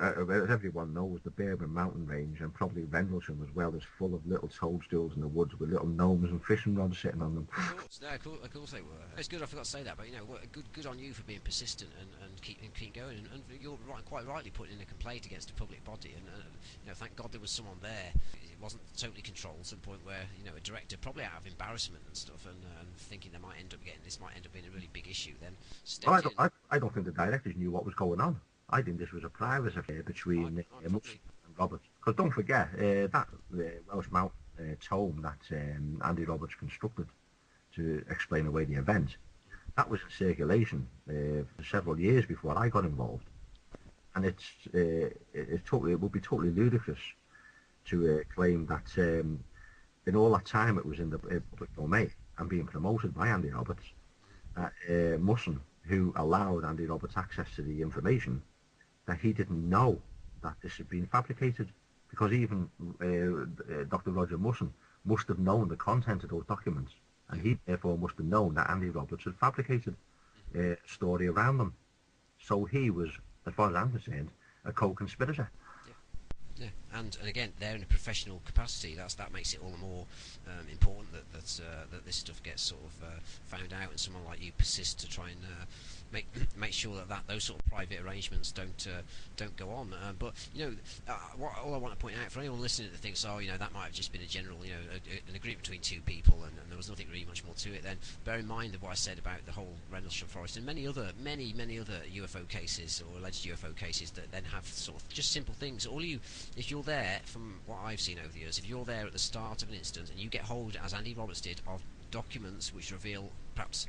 as everyone knows, the Berywn mountain range and probably Rendlesham as well is full of little toadstools in the woods with little gnomes and fishing rods sitting on them. Of course, no, of course they were. It's good. I forgot to say that, but good on you for being persistent and keep going. And you're right, quite rightly putting in a complaint against a public body. And thank God there was someone there. It wasn't totally controlled to the point where a director, probably out of embarrassment and stuff, and thinking they might end up being a really big issue. Then Well, stepped in. I don't think the directors knew what was going on. I think this was a private affair between Musson and Roberts. Because don't forget, that Welsh Mount tome that Andy Roberts constructed to explain away the event, that was in circulation for several years before I got involved. And it would be totally ludicrous to claim that in all that time it was in the public domain and being promoted by Andy Roberts, that Musson, who allowed Andy Roberts access to the information, that he didn't know that this had been fabricated, because even Dr. Roger Musson must have known the content of those documents, and he therefore must have known that Andy Roberts had fabricated a story around them. So he was, as far as I'm concerned, a co-conspirator. Yeah, and again, they're in a professional capacity. That makes it all the more important that this stuff gets sort of found out, and someone like you persists to try and make sure that those sort of private arrangements don't go on. But all I want to point out for anyone listening that thinks, that might have just been a general, an agreement between two people, and there was nothing really much more to it. Then bear in mind that what I said about the whole Rendlesham Forest and many other UFO cases or alleged UFO cases that then have sort of just simple things. If you're there, from what I've seen over the years, if you're there at the start of an incident and you get hold, as Andy Roberts did, of documents which reveal perhaps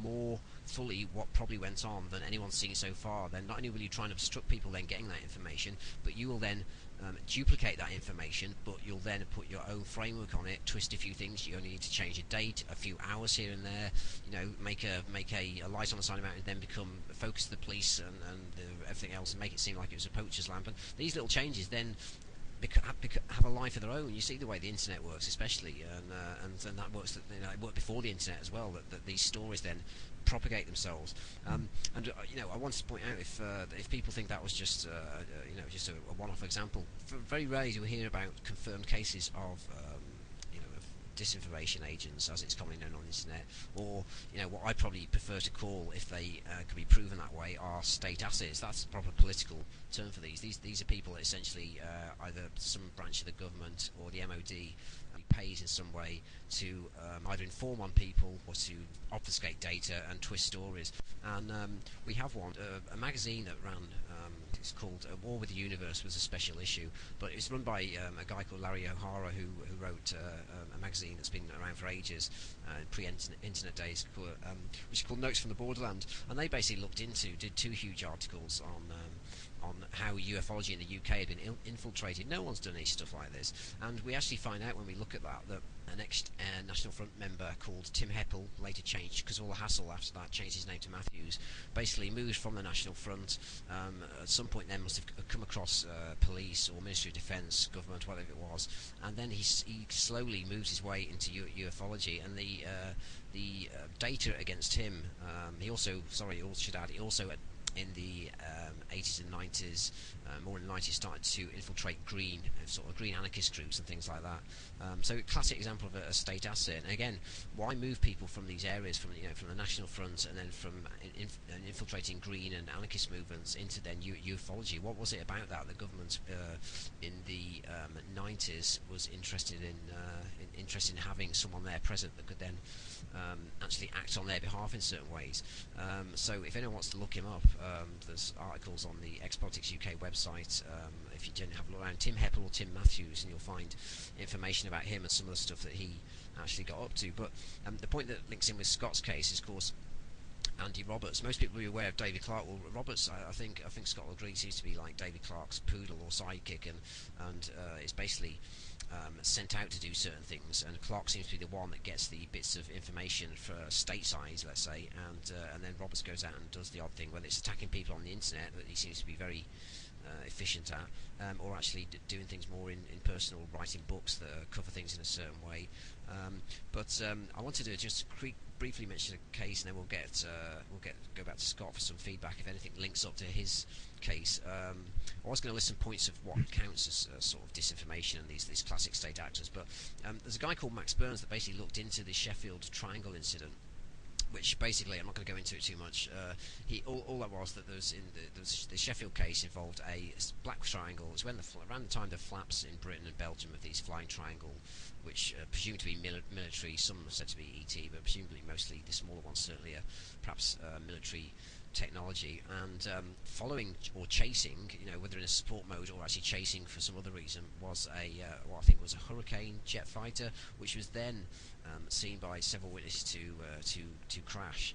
more fully what probably went on than anyone's seen so far, then not only will you try and obstruct people then getting that information, but you will then duplicate that information, but you'll then put your own framework on it, twist a few things. You only need to change a date, a few hours here and there, make a light on the side of the mountain, then focus the police and everything else, and make it seem like it was a poacher's lamp. And these little changes then have a life of their own. You see the way the internet works, especially, and that works. It worked before the internet as well. That these stories then propagate themselves. I wanted to point out if people think that was just just a one-off example, very rarely do we hear about confirmed cases of disinformation agents, as it's commonly known on the internet, or what I probably prefer to call, if they could be proven that way, are state assets. That's a proper political term for these. These are people that essentially either some branch of the government or the MOD pays in some way to either inform on people or to obfuscate data and twist stories. And we have one, a magazine that ran, it's called War with the Universe, was a special issue, but it was run by a guy called Larry O'Hara, who wrote a magazine that's been around for ages, pre-internet days, which is called Notes from the Borderland. And they basically did two huge articles on how ufology in the UK had been infiltrated. No one's done any stuff like this, and we actually find out when we look at that an ex-National Front member called Tim Heppel, later changed, because all the hassle after that, changed his name to Matthews, basically moved from the National Front. At some point then must have come across police or Ministry of Defence, government, whatever it was, and then he slowly moves his way into ufology, and the data against him, he also in the 80s and 90s, more in the 90s, started to infiltrate green anarchist groups and things like that. So a classic example of a state asset. And again, why move people from these areas, from the National Front, and then from infiltrating green and anarchist movements into then ufology? What was it about that the government in the 90s was interested in having someone there present that could then actually act on their behalf in certain ways? So if anyone wants to look him up, there's articles on the Ex-Politics UK website. If you generally have a look around Tim Heppel or Tim Matthews, and you'll find information about him and some of the stuff that he actually got up to. But the point that links in with Scott's case is, of course, Andy Roberts. Most people will be aware of David Clarke. Well, Roberts, I think Scott will agree, seems to be like David Clarke's poodle or sidekick, and it's basically sent out to do certain things, and Clarke seems to be the one that gets the bits of information for state size, let's say, and then Roberts goes out and does the odd thing, whether it's attacking people on the internet that he seems to be very efficient at, or actually doing things more in personal, writing books that cover things in a certain way. But I wanted to just briefly mention a case, and then we'll go back to Scott for some feedback if anything links up to his case. I was going to list some points of what counts as sort of disinformation and these classic state actors, but there's a guy called Max Burns that basically looked into the Sheffield Triangle incident, which basically, I'm not going to go into it too much. All that was that there was the Sheffield case involved a black triangle. It was around the time the flaps in Britain and Belgium of these flying triangle, which presumed to be military. Some said to be ET, but presumably mostly the smaller ones, certainly perhaps military technology. And following or chasing, whether in a support mode or actually chasing for some other reason, was what I think was a Hurricane jet fighter, which was then seen by several witnesses to crash,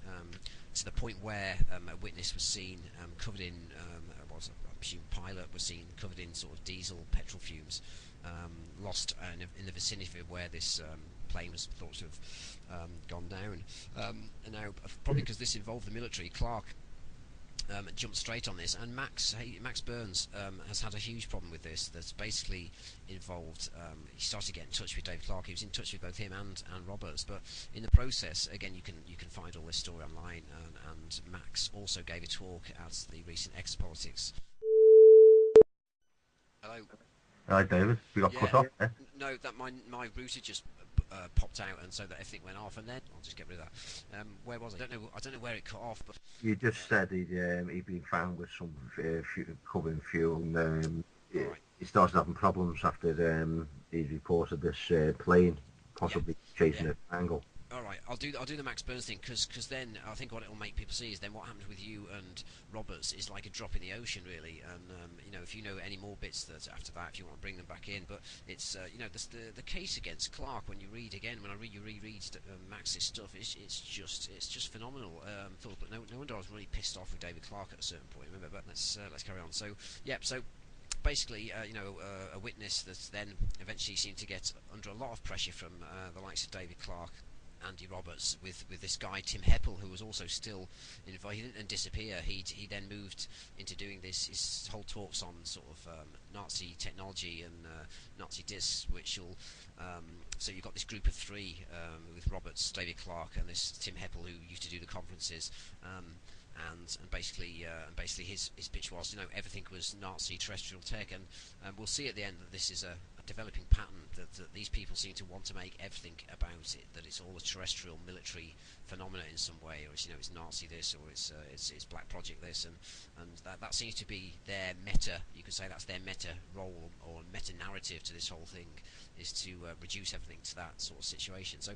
to the point where a witness was seen covered in, I presume pilot was seen covered in sort of diesel petrol fumes, lost in the vicinity of where this plane was thought to have gone down. And now, probably because this involved the military, Clark jumped straight on this, and Max Burns has had a huge problem with this. That's basically involved. He started to get in touch with David Clark. He was in touch with both him and Roberts, but in the process, again, you can find all this story online. And Max also gave a talk at the recent Ex-Politics. Hello. Hi, David. We got cut off there. No, that my router just popped out, and so that everything went off, and then I'll just get rid of that. Where was I? I don't know where it cut off, but You just said he'd been found with some covering fuel, and right. he started having problems after he'd reported this plane possibly chasing a triangle. All right, I'll do the Max Burns thing, because then I think what it will make people see is then what happens with you and Roberts is like a drop in the ocean, really. And if you know any more bits that after that, if you want to bring them back in, but it's the case against Clark. When you read again, when I reread Max's stuff, it's just phenomenal. But no wonder I was really pissed off with David Clark at a certain point. Remember, but let's carry on. So basically, a witness that then eventually seemed to get under a lot of pressure from the likes of David Clark, Andy Roberts, with this guy Tim Heppel, who was also still involved. He didn't disappear. He then moved into doing his whole talks on sort of Nazi technology and Nazi discs, which will. So you've got this group of three with Roberts, David Clark, and this Tim Heppel, who used to do the conferences. And basically his pitch was, everything was Nazi terrestrial tech, and we'll see at the end that this is a developing pattern, that these people seem to want to make everything about it, that it's all a terrestrial military phenomena in some way, or it's Nazi this, or it's Black Project this, and that seems to be their meta. You could say that's their meta role or meta narrative to this whole thing, is to reduce everything to that sort of situation. So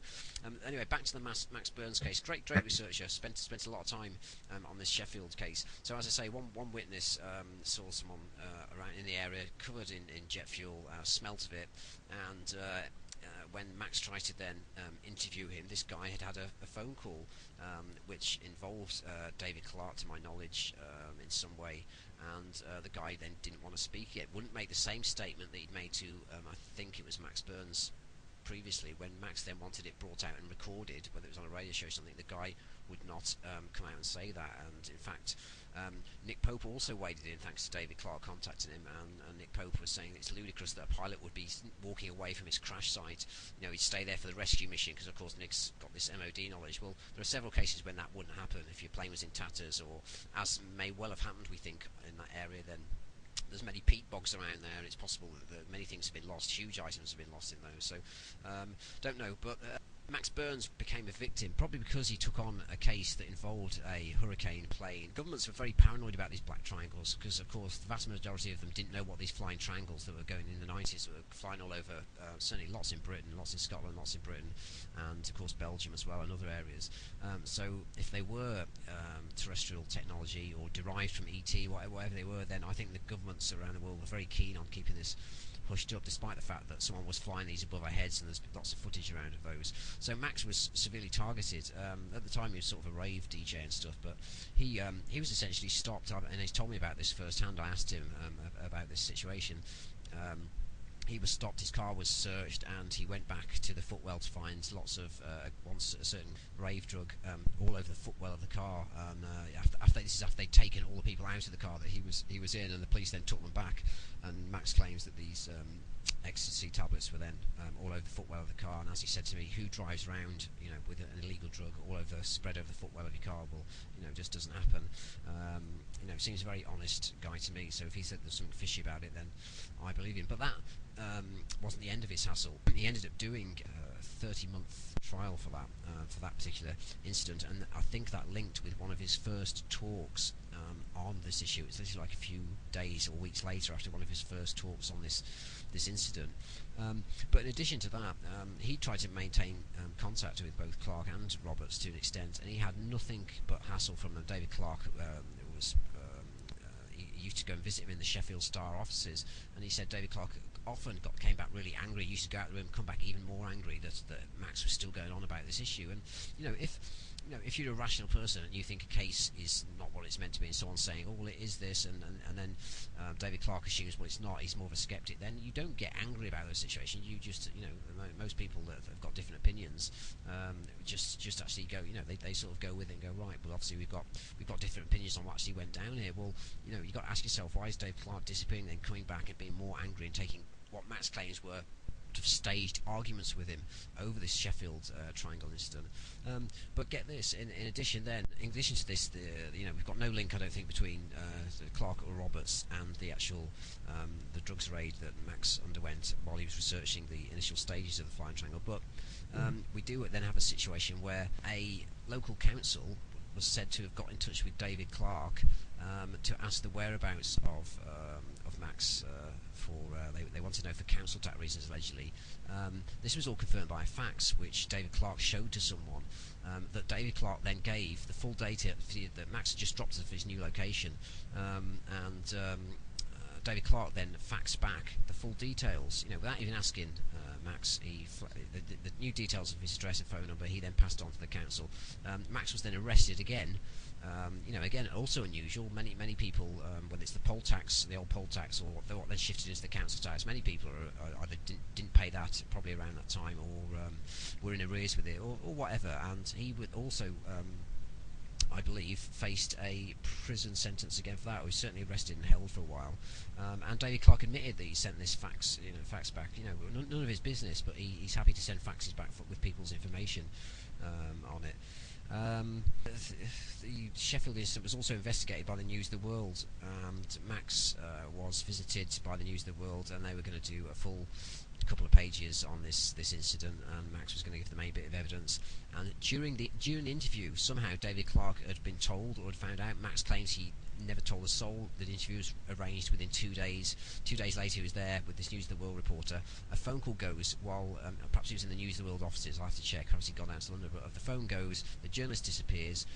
anyway, back to the Max Burns case. Great researcher, spent a lot of time on this Sheffield case. So as I say, one witness saw someone around in the area covered in jet fuel, smelt of it, and when Max tried to then interview him, this guy had a phone call which involved David Clark, to my knowledge, in some way, and the guy then didn't want to speak yet, wouldn't make the same statement that he'd made to, I think it was Max Burns previously. When Max then wanted it brought out and recorded, whether it was on a radio show or something, the guy would not come out and say that. And in fact, Nick Pope also waded in, thanks to David Clark contacting him, and Nick Pope was saying it's ludicrous that a pilot would be walking away from his crash site. He'd stay there for the rescue mission, because of course Nick's got this MOD knowledge. Well, there are several cases when that wouldn't happen. If your plane was in tatters, or as may well have happened, we think, in that area, then there's many peat bogs around there. It's possible that many things have been lost, huge items have been lost in those. So don't know, but Max Burns became a victim probably because he took on a case that involved a Hurricane plane. Governments were very paranoid about these black triangles, because of course the vast majority of them didn't know what these flying triangles that were going in the 90s were flying all over, certainly lots in Britain, lots in Scotland, lots in Britain, and of course Belgium as well, and other areas. So if they were terrestrial technology or derived from ET, whatever they were, then I think the governments around the world were very keen on keeping this hushed up, despite the fact that someone was flying these above our heads, and there's lots of footage around of those. So Max was severely targeted. At the time he was sort of a rave DJ and stuff, but he was essentially stopped, and he's told me about this firsthand. I asked him about this situation. he was stopped, his car was searched, and he went back to the footwell to find lots of a certain rave drug all over the footwell of the car. And after they'd taken all the people out of the car that he was in, and the police then took them back. And Max claims that these ecstasy tablets were then all over the footwell of the car. And as he said to me, who drives around, with an illegal drug all over, spread over the footwell of your car? Well, it just doesn't happen. Seems a very honest guy to me. So if he said there's something fishy about it, then I believe him. But that wasn't the end of his hassle. He ended up doing a 30-month trial for that particular incident, and I think that linked with one of his first talks on this issue. It's literally like a few days or weeks later after one of his first talks on this incident. But in addition to that, he tried to maintain contact with both Clark and Roberts to an extent, and he had nothing but hassle from them. David Clark he used to go and visit him in the Sheffield Star offices, and he said David Clark often came back really angry. He used to go out of the room, come back even more angry that Max was still going on about this issue. And if you're a rational person and you think a case is not what it's meant to be, and someone's saying, oh well, it is this, and then David Clark assumes, well, it's not, he's more of a skeptic, then you don't get angry about those situations. You just, most people that have got different opinions just actually go, they sort of go with it and go, right, well, obviously we've got different opinions on what actually went down here. Well, you've got to ask yourself, why is David Clark disappearing, then coming back and being more angry and taking what Max claims were staged arguments with him over this Sheffield Triangle incident. But get this, in addition to this, we've got no link, I don't think, between Clark or Roberts and the actual the drugs raid that Max underwent while he was researching the initial stages of the Flying Triangle. But we do then have a situation where a local council was said to have got in touch with David Clark to ask the whereabouts of Max. They want to know for council tax reasons, allegedly. This was all confirmed by a fax which David Clark showed to someone, that David Clark then gave the full data that Max had just dropped of his new location, and David Clark then faxed back the full details, without even asking Max. The new details of his address and phone number he then passed on to the council. Max was then arrested again. Again, also unusual. Many people, whether it's the poll tax, the old poll tax, or what then shifted into the council tax, many people are either didn't pay that probably around that time, or were in arrears with it, or whatever. And he would also, I believe, faced a prison sentence again for that. He was certainly arrested and held for a while. And David Clark admitted that he sent this fax back. None of his business, but he's happy to send faxes back with people's information on it. The Sheffield incident was also investigated by the News of the World, and Max was visited by the News of the World, and they were going to do a full couple of pages on this incident, and Max was going to give the main bit of evidence. And during the interview, somehow David Clark had been told or had found out. Max claims he never told a soul. The interview was arranged within 2 days. 2 days later, he was there with this News of the World reporter. A phone call goes while perhaps he was in the News of the World offices. I'll have to check. Perhaps he'd gone down to London. But the phone goes. The journalist disappears,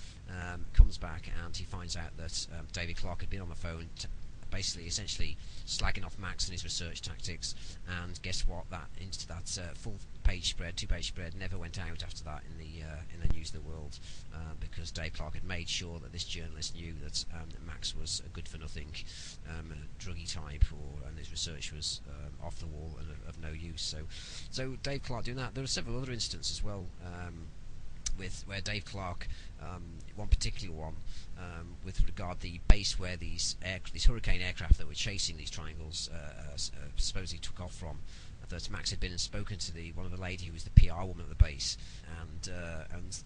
comes back, and he finds out that David Clark had been on the phone, basically, essentially slagging off Max and his research tactics. And guess what? That full page spread, 2-page spread, never went out after that in the News of the World, because Dave Clark had made sure that this journalist knew that Max was a good-for-nothing druggy type, and his research was off the wall and of no use. So Dave Clark doing that. There are several other instances as well, where Dave Clark, one particular one, with regard the base where these Hurricane aircraft that were chasing these triangles supposedly took off from, that Max had been and spoken to one of the lady who was the PR woman at the base, and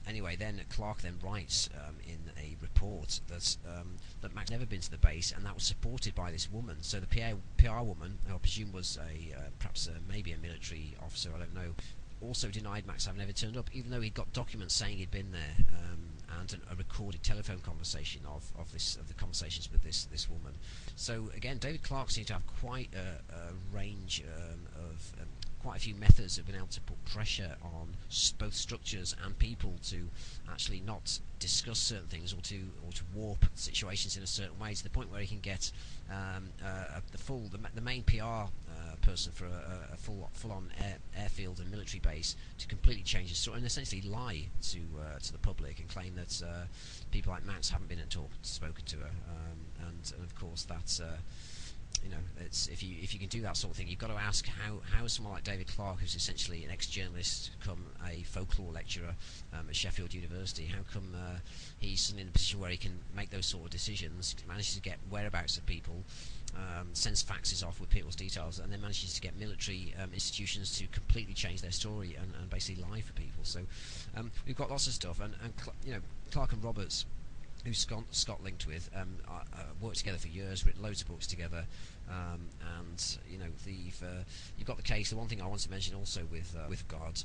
anyway, then Clark then writes in a report that Max had never been to the base, and that was supported by this woman. So the PR woman, I presume was maybe a military officer, I don't know, also denied Max having ever turned up, even though he'd got documents saying he'd been there, and a recorded telephone conversation of the conversations with this woman. So again, David Clark seemed to have quite a range of quite a few methods of being able to put pressure on both structures and people to actually not discuss certain things, or to warp situations in a certain way, to the point where he can get the main PR person for a full-on airfield and military base to completely change the story and essentially lie to the public and claim that people like Max haven't been and spoken to her, and of course you know, it's if you can do that sort of thing, you've got to ask how is someone like David Clarke, who's essentially an ex-journalist, come a folklore lecturer at Sheffield University, how come he's suddenly in a position where he can make those sort of decisions, manages to get whereabouts of people, sends faxes off with people's details, and then manages to get military institutions to completely change their story and basically lie for people. So we've got lots of stuff, and you know, Clarke and Roberts, who Scott linked with, worked together for years, written loads of books together, and you know, you've got the case. The one thing I want to mention also with God,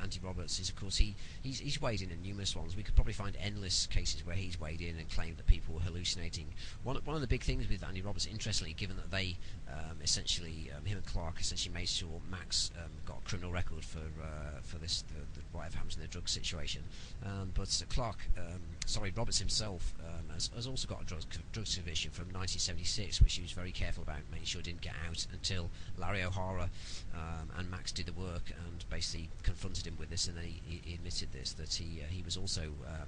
Andy Roberts, is of course he's weighed in numerous ones. We could probably find endless cases where he's weighed in and claimed that people were hallucinating. One of the big things with Andy Roberts, interestingly, given that they essentially him and Clarke essentially made sure Max got a criminal record for this whatever happens in the drug situation, but Roberts himself has also got a drugs conviction from 1976, which he was very careful about making sure didn't get out until Larry O'Hara and Max did the work and basically confronted him with this, and then he admitted this, that he was also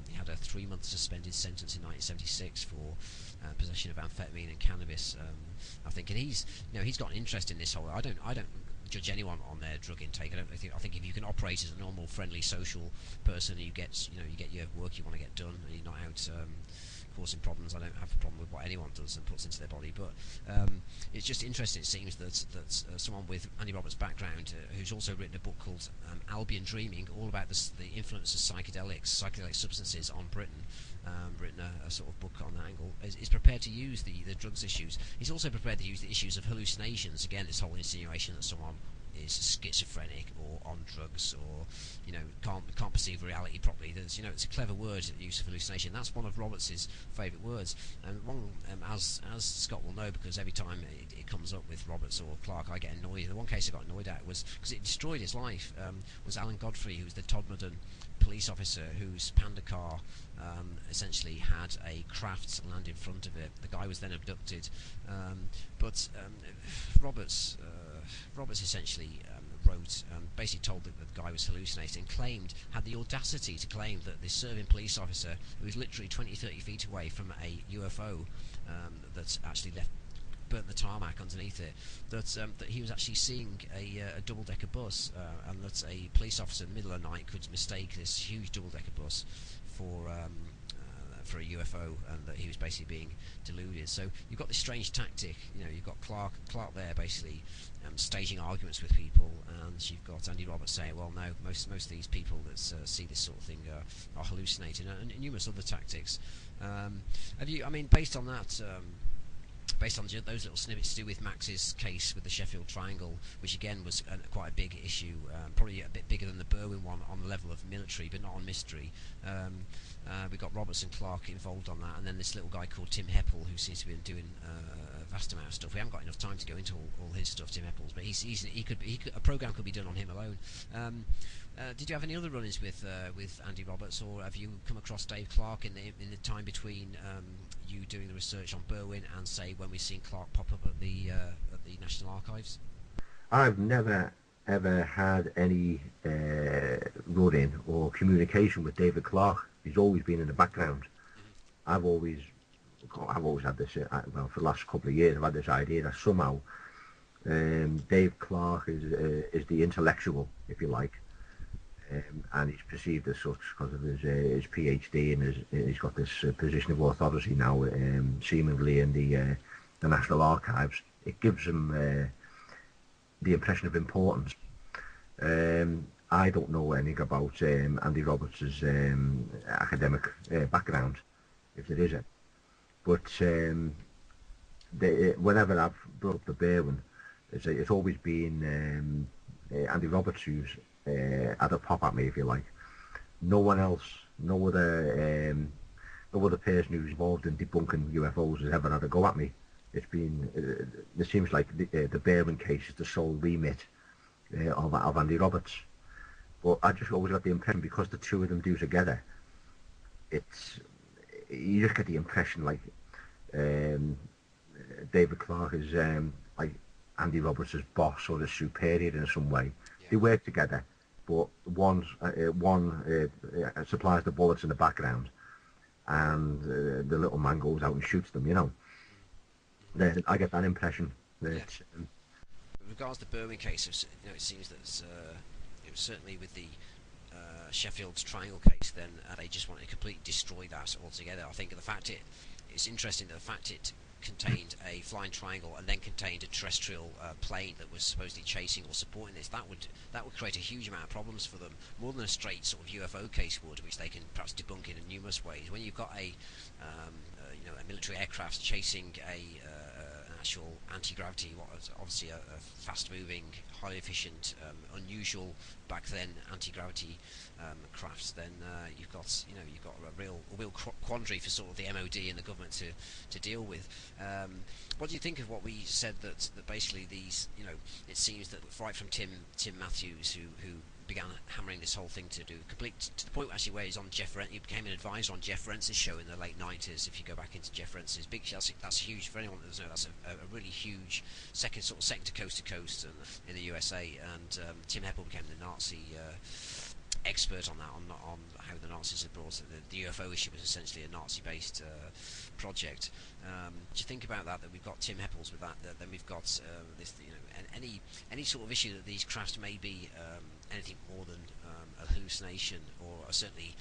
he had a 3-month suspended sentence in 1976 for possession of amphetamine and cannabis, I think, and he's got an interest in this whole. I don't judge anyone on their drug intake. I think if you can operate as a normal, friendly, social person, and you get your work you want to get done, and you're not out causing problems. I don't have a problem with what anyone does and puts into their body, but it's just interesting. It seems that someone with Andy Roberts' background, who's also written a book called Albion Dreaming, all about the influence of psychedelic substances on Britain, written a sort of book on that angle, is prepared to use the drugs issues. He's also prepared to use the issues of hallucinations. Again, this whole insinuation that someone is schizophrenic or on drugs, or can't perceive reality properly. There's it's a clever word, use of hallucination. That's one of Roberts's favourite words, and one as Scott will know, because every time it comes up with Roberts or Clarke, I get annoyed. The one case I got annoyed at was because it destroyed his life. Was Alan Godfrey, who's the Todmorden police officer whose panda car essentially had a Crafts land in front of it. The guy was then abducted, but Roberts essentially wrote, basically told that the guy was hallucinating, had the audacity to claim that this serving police officer, who was literally 20-30 feet away from a UFO that actually burnt the tarmac underneath it, that he was actually seeing a double-decker bus, and that a police officer in the middle of the night could mistake this huge double-decker bus for a UFO, and that he was basically being deluded. So you've got this strange tactic. You've got Clarke there basically staging arguments with people, and you've got Andy Roberts saying, well, no, most of these people that see this sort of thing are hallucinating, and numerous other tactics. Based on that, based on those little snippets to do with Max's case with the Sheffield Triangle, which again was quite a big issue, probably a bit bigger than the Berywn one on the level of military, but not on mystery. We got Roberts and Clarke involved on that, and then this little guy called Tim Heppel, who seems to be doing a vast amount of stuff. We haven't got enough time to go into all his stuff, Tim Heppel's, but a program could be done on him alone. Did you have any other run-ins with Andy Roberts, or have you come across Dave Clarke in the time between you doing the research on Berywn and, say, when we've seen Clarke pop up at the National Archives? I've never ever had any run-in or communication with David Clarke. He's always been in the background. Mm-hmm. I've always had this, for the last couple of years, I've had this idea that somehow Dave Clarke is the intellectual, if you like, and he's perceived as such because of his PhD, and he's got this position of authority now, seemingly in the National Archives. It gives him the impression of importance. I don't know anything about Andy Roberts' academic background, if there is it. But whenever I've brought up the Berywn, it's always been Andy Roberts who's had a pop at me, if you like. No one else, no other person who's involved in debunking UFOs has ever had a go at me. It's been, it seems like the Berywn case is the sole remit of Andy Roberts. But I just always got the impression, because the two of them do together, you just get the impression like David Clarke is like Andy Roberts' boss or his superior in some way. Yeah. They work together, but one supplies the bullets in the background, and the little man goes out and shoots them, I get that impression that. Yeah. With regards to the Berywn case, it seems that it was certainly with the Sheffield's Triangle case. Then they just wanted to completely destroy that altogether. I think it's interesting that the fact it contained a flying triangle and then contained a terrestrial plane that was supposedly chasing or supporting this, that would create a huge amount of problems for them, more than a straight sort of UFO case would, which they can perhaps debunk in numerous ways. When you've got a military aircraft chasing an actual anti-gravity, obviously a fast-moving, highly efficient, unusual back then anti-gravity crafts, then you've got a real quandary for sort of the MOD and the government to deal with. What do you think of what we said that basically these, it seems that right from Tim Matthews, who began hammering this whole thing to the point actually where he became an advisor on Jeff Rense's show in the late 90s. If you go back into Jeff Rense's big show, that's huge for anyone that doesn't know. That's a really huge second to coast in the USA. And Tim Heppel became the Nazi expert on that, on how the Nazis had brought the UFO issue was essentially a Nazi-based project. Do you think about that we've got Tim Heppels with that then we've got this, any sort of issue that these crafts may be anything more than a hallucination, or are certainly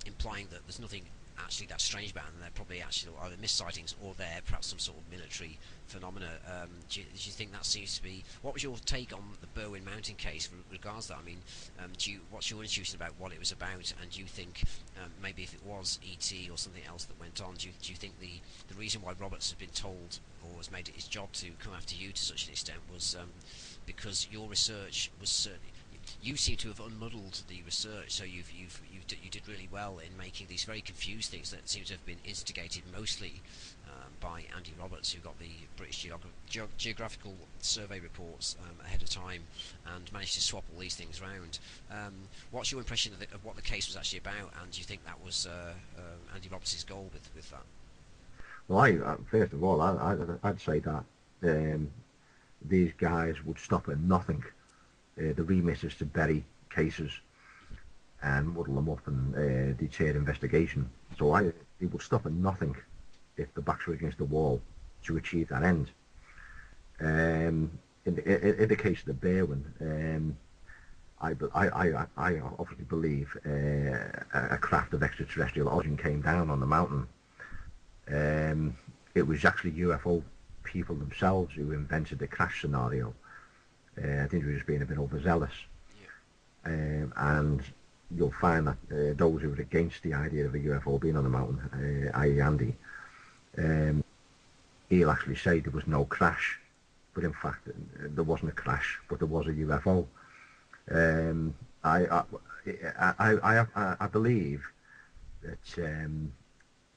implying that there's nothing actually that strange about them, and they're probably actually either mis-sightings or they're perhaps some sort of military phenomena. Do you think that seems to be... What was your take on the Berywn Mountain case with regards to that? I mean, what's your intuition about what it was about, and do you think maybe if it was ET or something else that went on, do you think the reason why Roberts has been told or has made it his job to come after you to such an extent was because your research was certainly... You seem to have unmuddled the research, so you did really well in making these very confused things that seem to have been instigated mostly by Andy Roberts, who got the British Geographical Survey reports ahead of time and managed to swap all these things around. What's your impression of what the case was actually about, and do you think that was Andy Roberts' goal with that? Well, first of all, I'd say that these guys would stop at nothing. The remissers to bury cases and muddle them up and deter investigation. So they would stop at nothing if the backs were against the wall to achieve that end. In the case of the Berywn, I obviously believe a craft of extraterrestrial origin came down on the mountain. It was actually UFO people themselves who invented the crash scenario. I think we were just being a bit overzealous. Yeah. And you'll find that those who were against the idea of a UFO being on the mountain, i.e. Andy, he'll actually say there was no crash, but in fact there wasn't a crash, but there was a UFO. I believe that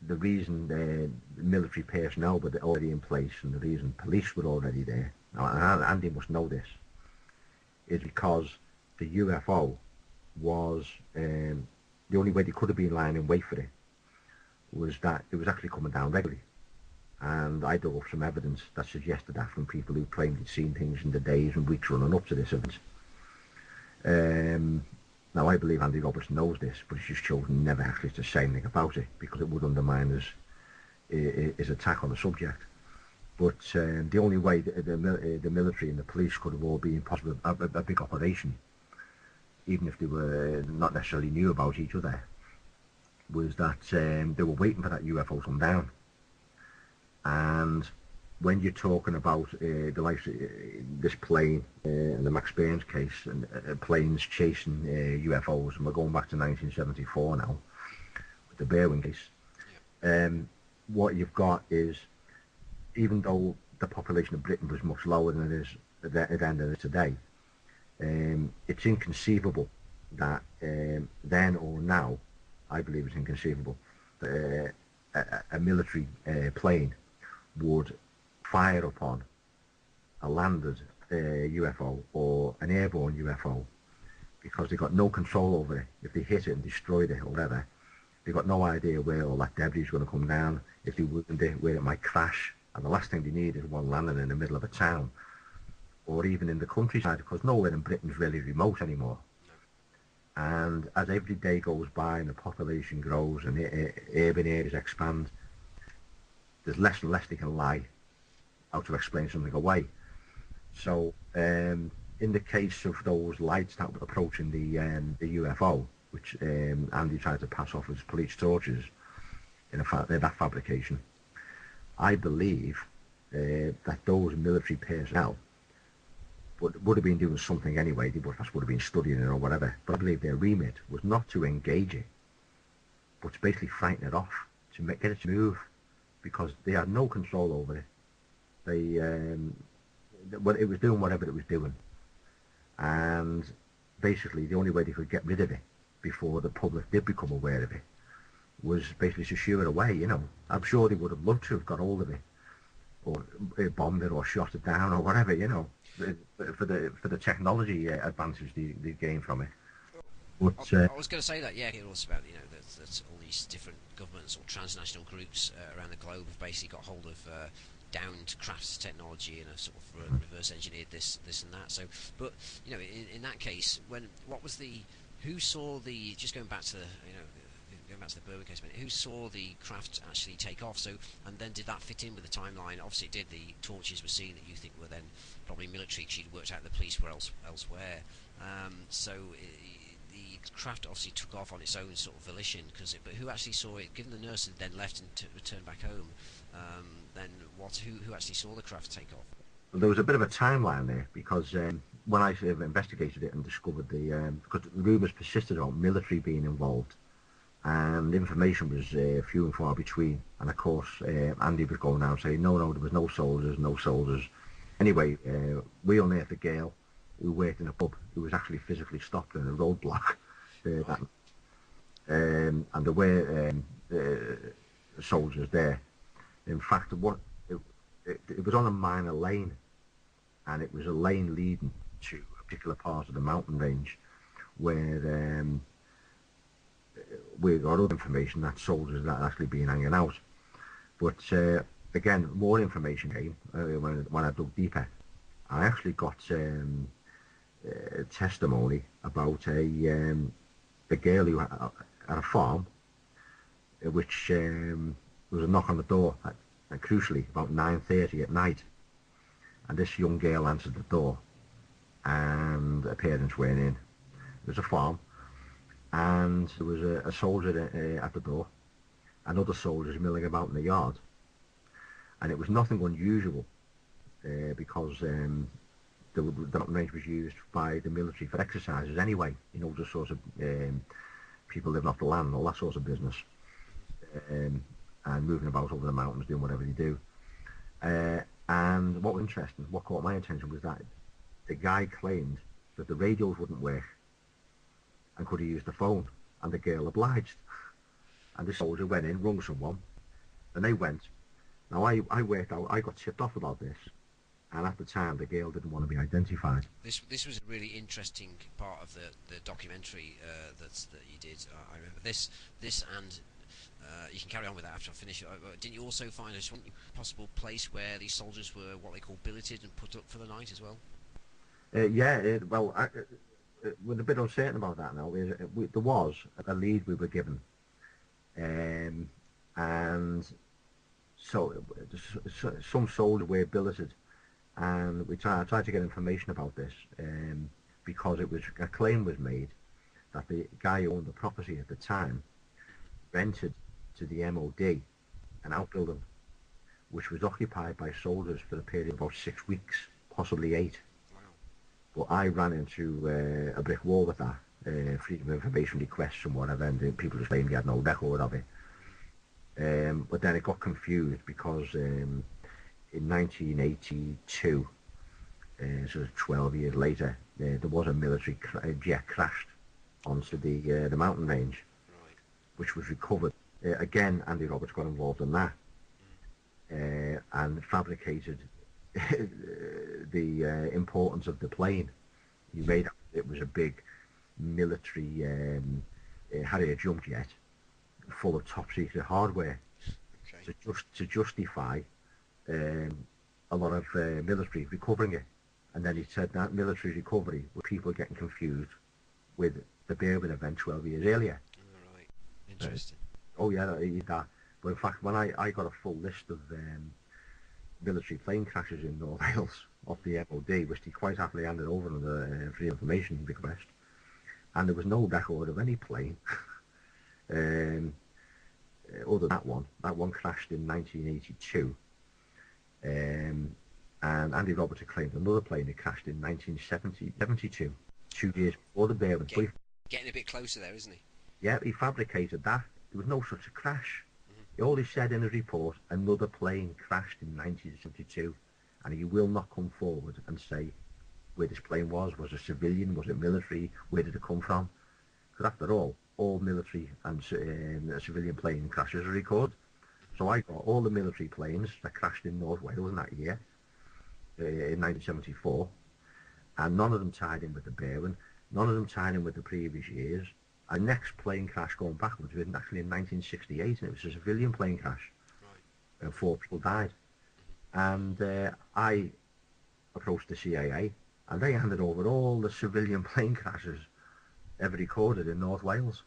the reason the military personnel were already in place and the reason police were already there, now Andy must know this, is because the UFO was the only way they could have been lying in wait for it was that it was actually coming down regularly. And I dug up some evidence that suggested that from people who claimed they'd seen things in the days and weeks running up to this event. Now I believe Andy Roberts knows this, but he's just chosen never actually to say anything about it because it would undermine his attack on the subject. But the only way the military and the police could have all been possible a big operation, even if they were not necessarily knew about each other, was that they were waiting for that UFO to come down. And when you're talking about the likes of this plane and the Max Burns case and planes chasing UFOs, and we're going back to 1974 now with the Berywn case, what you've got is, even though the population of Britain was much lower than it is at the end of today, it's inconceivable that then or now, I believe it's inconceivable, that a military plane would fire upon a landed UFO or an airborne UFO because they got no control over it. If they hit it and destroyed it or whatever, they got no idea where all that debris is going to come down, if they wouldn't, where it might crash. And the last thing they need is one landing in the middle of a town or even in the countryside, because nowhere in Britain's really remote anymore. And as every day goes by and the population grows and urban areas expand, there's less and less they can lie how to explain something away. So in the case of those lights that were approaching the UFO, which Andy tried to pass off as police torches in that fabrication, I believe that those military personnel would have been doing something anyway. They would have been studying it or whatever. But I believe their remit was not to engage it, but to basically frighten it off, to get it to move, because they had no control over it. It was doing whatever it was doing, and basically the only way they could get rid of it before the public did become aware of it was basically to shoo it away. You know, I'm sure they would have loved to have got hold of it, or bombed it, or shot it down, or whatever. You know, for the technology advantage they gained from it. But I was going to say that, yeah, it was about, you know, that all these different governments or transnational groups around the globe have basically got hold of downed crafts technology and have sort of reverse engineered this and that. So, but you know, in that case, who saw the, just going back to the, you know, going back to the Berywn case, who saw the craft actually take off? So, and then did that fit in with the timeline? Obviously, it did. The torches were seen that you think were then probably military, because you'd worked out the police were elsewhere. The craft obviously took off on its own sort of volition, but who actually saw it? Given the nurse had then left and returned back home, then who actually saw the craft take off? There was a bit of a timeline there, because when I sort of investigated it and discovered because the rumours persisted about military being involved, and information was few and far between. And of course, Andy was going out saying, no, there was no soldiers. Anyway, we unearthed a girl who worked in a pub who was actually physically stopped in a roadblock. And there were soldiers there. In fact, it was on a minor lane, and it was a lane leading to a particular part of the mountain range where we got other information that soldiers had actually been hanging out. But again, more information came when I dug deeper. I actually got testimony about a girl who had a farm, which there was a knock on the door, and crucially about 9:30 at night, and this young girl answered the door, and her parents weren't in. It was a farm, and there was a soldier at the door, and other soldiers milling about in the yard, and it was nothing unusual because the mountain range was used by the military for exercises anyway, you know, just sort of people living off the land, all that sort of business, and moving about over the mountains, doing whatever they do. And what was interesting, what caught my attention, was that the guy claimed that the radios wouldn't work and could he use the phone, and the girl obliged. And the soldier went in, rung someone, and they went. Now I worked out, I got tipped off about this, and at the time the girl didn't want to be identified. This was a really interesting part of the documentary that you did. I remember this and you can carry on with that after I finish. Didn't you also find a possible place where these soldiers were what they call billeted and put up for the night as well? We're a bit uncertain about that now. There was a lead we were given, and so some soldiers were billeted, and we tried to get information about this, because a claim was made that the guy who owned the property at the time rented to the MOD an outbuilding which was occupied by soldiers for a period of about 6 weeks, possibly 8. But I ran into a brick wall with that, freedom of information requests and whatever, and people just claimed they had no record of it. But then it got confused because in 1982, so 12 years later, there was a military jet crashed onto the mountain range, which was recovered. Again, Andy Roberts got involved in that, and fabricated the importance of the plane. He made it was a big military Harrier jump jet full of top secret hardware, to justify a lot of military recovering it. And then he said that military recovery were people getting confused with the Berywn event 12 years earlier. Right, interesting. Oh yeah, that. But in fact, when I got a full list of military plane crashes in North Wales off the MOD, which they quite happily handed over on the free information request. And there was no record of any plane other than that one. That one crashed in 1982. And Andy Roberts had claimed another plane had crashed in 1972, 2 years before the Berywn. Getting a bit closer there, isn't he? Yeah, he fabricated that. There was no such a crash. Mm-hmm. All he said in his report, another plane crashed in 1972, and he will not come forward and say where this plane was it civilian, was it military, where did it come from? Because after all military and civilian plane crashes are recorded. So I got all the military planes that crashed in North Wales in that year, in 1974, and none of them tied in with the Berywn, none of them tied in with the previous years. Our next plane crash going backwards was actually in 1968, and it was a civilian plane crash. Right. And 4 people died. And I approached the CIA, and they handed over all the civilian plane crashes ever recorded in North Wales.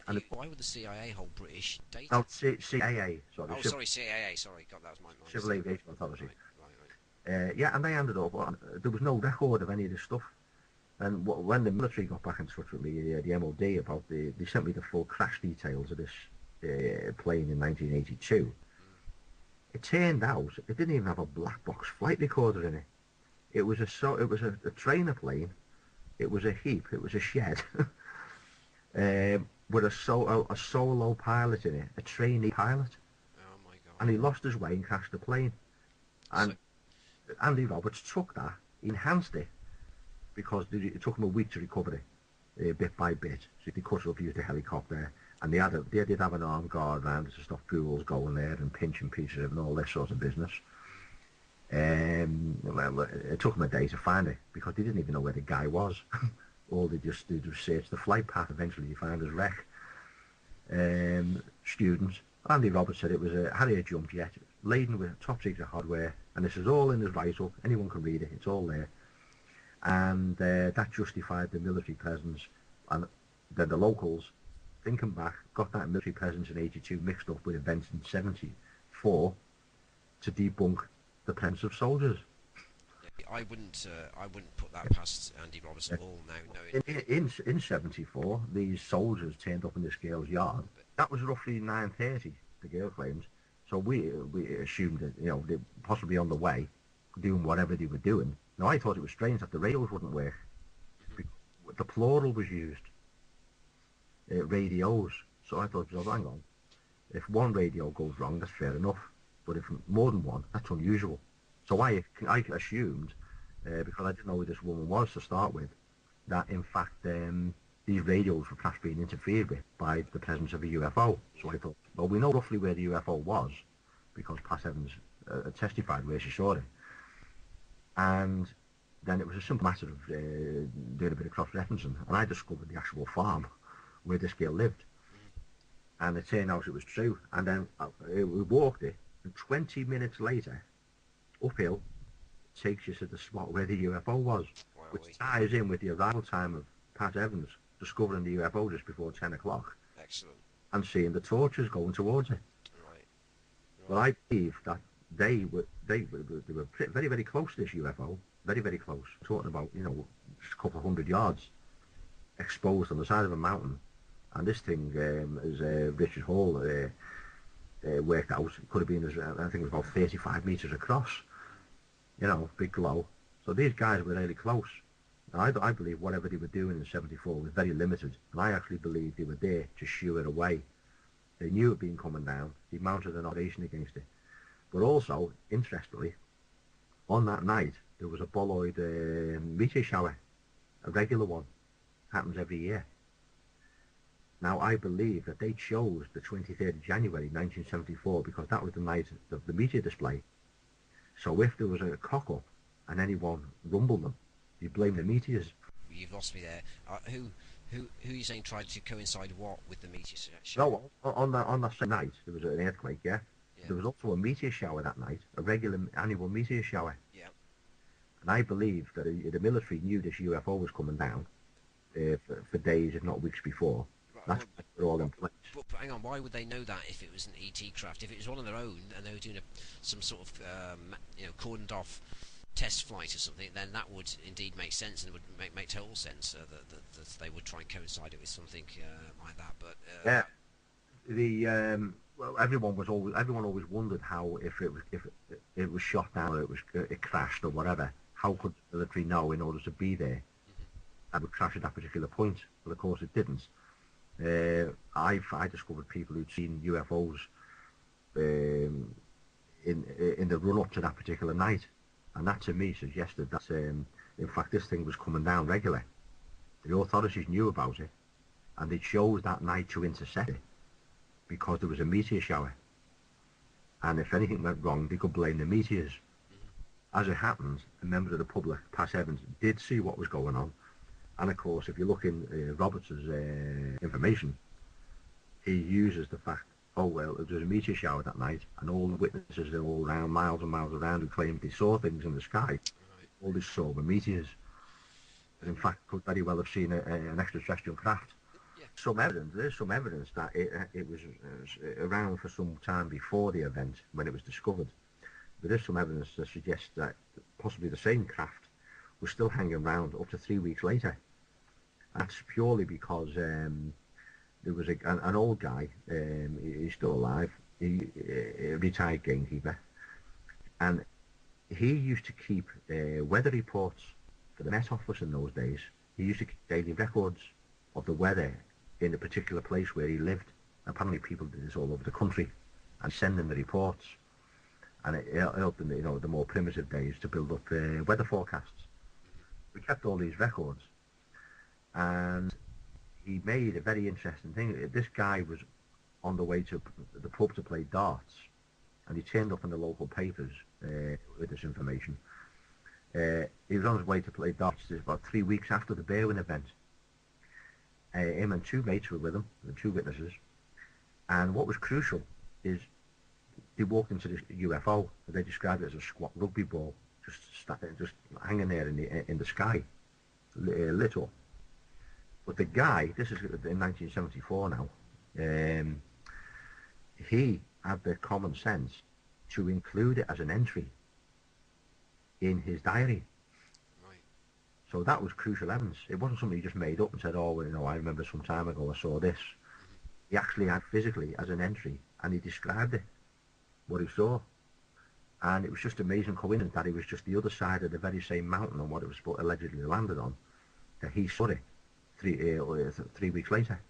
And why would the CIA hold British data? No, CAA, sorry. Oh, sorry, CAA, sorry. God, that was my Civil Aviation Authority. Right. Yeah, and they handed over. There was no record of any of this stuff. And when the military got back in touch with me, the MOD, about they sent me the full crash details of this plane in 1982. It turned out it didn't even have a black box flight recorder in it. It was a trainer plane. It was a heap. It was a shed. With a solo pilot in it, a trainee pilot. Oh my God. And he lost his way and crashed the plane. And Andy Roberts took that, enhanced it, because it took him a week to recover it, bit by bit. So they cut up, used a helicopter, and they did have an armed guard around to stop ghouls going there and pinching pieces of it and all this sort of business. Well, it took them a day to find it, because they didn't even know where the guy was. All they just did was search the flight path. Eventually he found his wreck. Students. Andy Roberts said it was a Harrier jump jet laden with top secret hardware, and this is all in his write-up. Anyone can read it. It's all there. And that justified the military presence. And then the locals, thinking back, got that military presence in 82 mixed up with events in 74 to debunk the presence of soldiers. I wouldn't put that past Andy Roberts at all now. Knowing in 74, these soldiers turned up in this girl's yard. That was roughly 9:30, the girl claims. So we assumed that they're possibly on the way, doing whatever they were doing. Now I thought it was strange that the radios wouldn't work. The plural was used, radios. So I thought, well, hang on, if one radio goes wrong, that's fair enough. But if more than one, that's unusual. So I assumed, because I didn't know who this woman was to start with, that in fact these radios were perhaps being interfered with by the presence of a UFO. So I thought, well, we know roughly where the UFO was, because Pat Evans testified where she saw it. And then it was a simple matter of doing a bit of cross-referencing, and I discovered the actual farm where this girl lived. And it turned out it was true. And then we walked it, and 20 minutes later, uphill, takes you to the spot where the UFO was, which ties in with the arrival time of Pat Evans discovering the UFO just before 10 o'clock. Excellent. And seeing the torches going towards it. Right. Well, I believe that they were very, very close to this UFO, very, very close. Talking about, just a couple of 100 yards, exposed on the side of a mountain. And this thing, as Richard Hall worked out, it could have been, I think it was about 35 metres across. Big glow. So these guys were really close. And I believe whatever they were doing in 74 was very limited. And I actually believe they were there to shoo it away. They knew it had been coming down. They mounted an operation against it. But also, interestingly, on that night, there was a bolloid meteor shower. A regular one. Happens every year. Now, I believe that they chose the 23rd of January 1974 because that was the night of the meteor display. So if there was a cock-up and anyone rumbled them, you blame the meteors. You've lost me there. Who are you saying tried to coincide what with the meteor shower? No, on that same night, there was an earthquake, yeah? There was also a meteor shower that night, a regular annual meteor shower. Yeah. And I believe that the military knew this UFO was coming down for days, if not weeks before. Right. That's why they're all in place. But hang on, why would they know that if it was an ET craft? If it was one of their own and they were doing some sort of cordoned off test flight or something, then that would indeed make sense, and it would make total sense that they would try and coincide it with something like that. But yeah, well, everyone always wondered how if it was shot down or it crashed or whatever, how could the military know in order to be there that would crash at that particular point? Well, of course it didn't. I discovered people who'd seen UFOs in the run up to that particular night, and that to me suggested that in fact this thing was coming down regularly. The authorities knew about it, and they chose that night to intercept it because there was a meteor shower, and if anything went wrong they could blame the meteors. As it happens, a member of the public, Pat Evans, did see what was going on, and of course if you look in Roberts' information, he uses the fact, oh well, there was a meteor shower that night, and all the witnesses all around, miles and miles around, who claimed they saw things in the sky, all they saw were meteors. And in fact could very well have seen an extraterrestrial craft. There's some evidence that it was around for some time before the event when it was discovered. There is some evidence that suggests that possibly the same craft was still hanging around up to 3 weeks later. That's purely because there was an old guy, he's still alive, a retired gamekeeper, and he used to keep weather reports for the Met Office in those days. He used to keep daily records of the weather in a particular place where he lived. Apparently people did this all over the country and send them the reports, and it helped them, the more primitive days, to build up weather forecasts. We kept all these records, and he made a very interesting thing. This guy was on the way to the pub to play darts, and he turned up in the local papers with this information. He was on his way to play darts about 3 weeks after the Berywn event. Him and two mates were with him, the two witnesses, and what was crucial is they walked into this UFO. They described it as a squat rugby ball, just hanging there in the sky, lit up. But the guy, this is in 1974 now, he had the common sense to include it as an entry in his diary. Right. So that was crucial evidence. It wasn't something he just made up and said, oh, well, I remember some time ago I saw this. He actually had physically as an entry, and he described it, what he saw. And it was just amazing coincidence that it was just the other side of the very same mountain on what it was allegedly landed on, that he saw it 3 weeks later.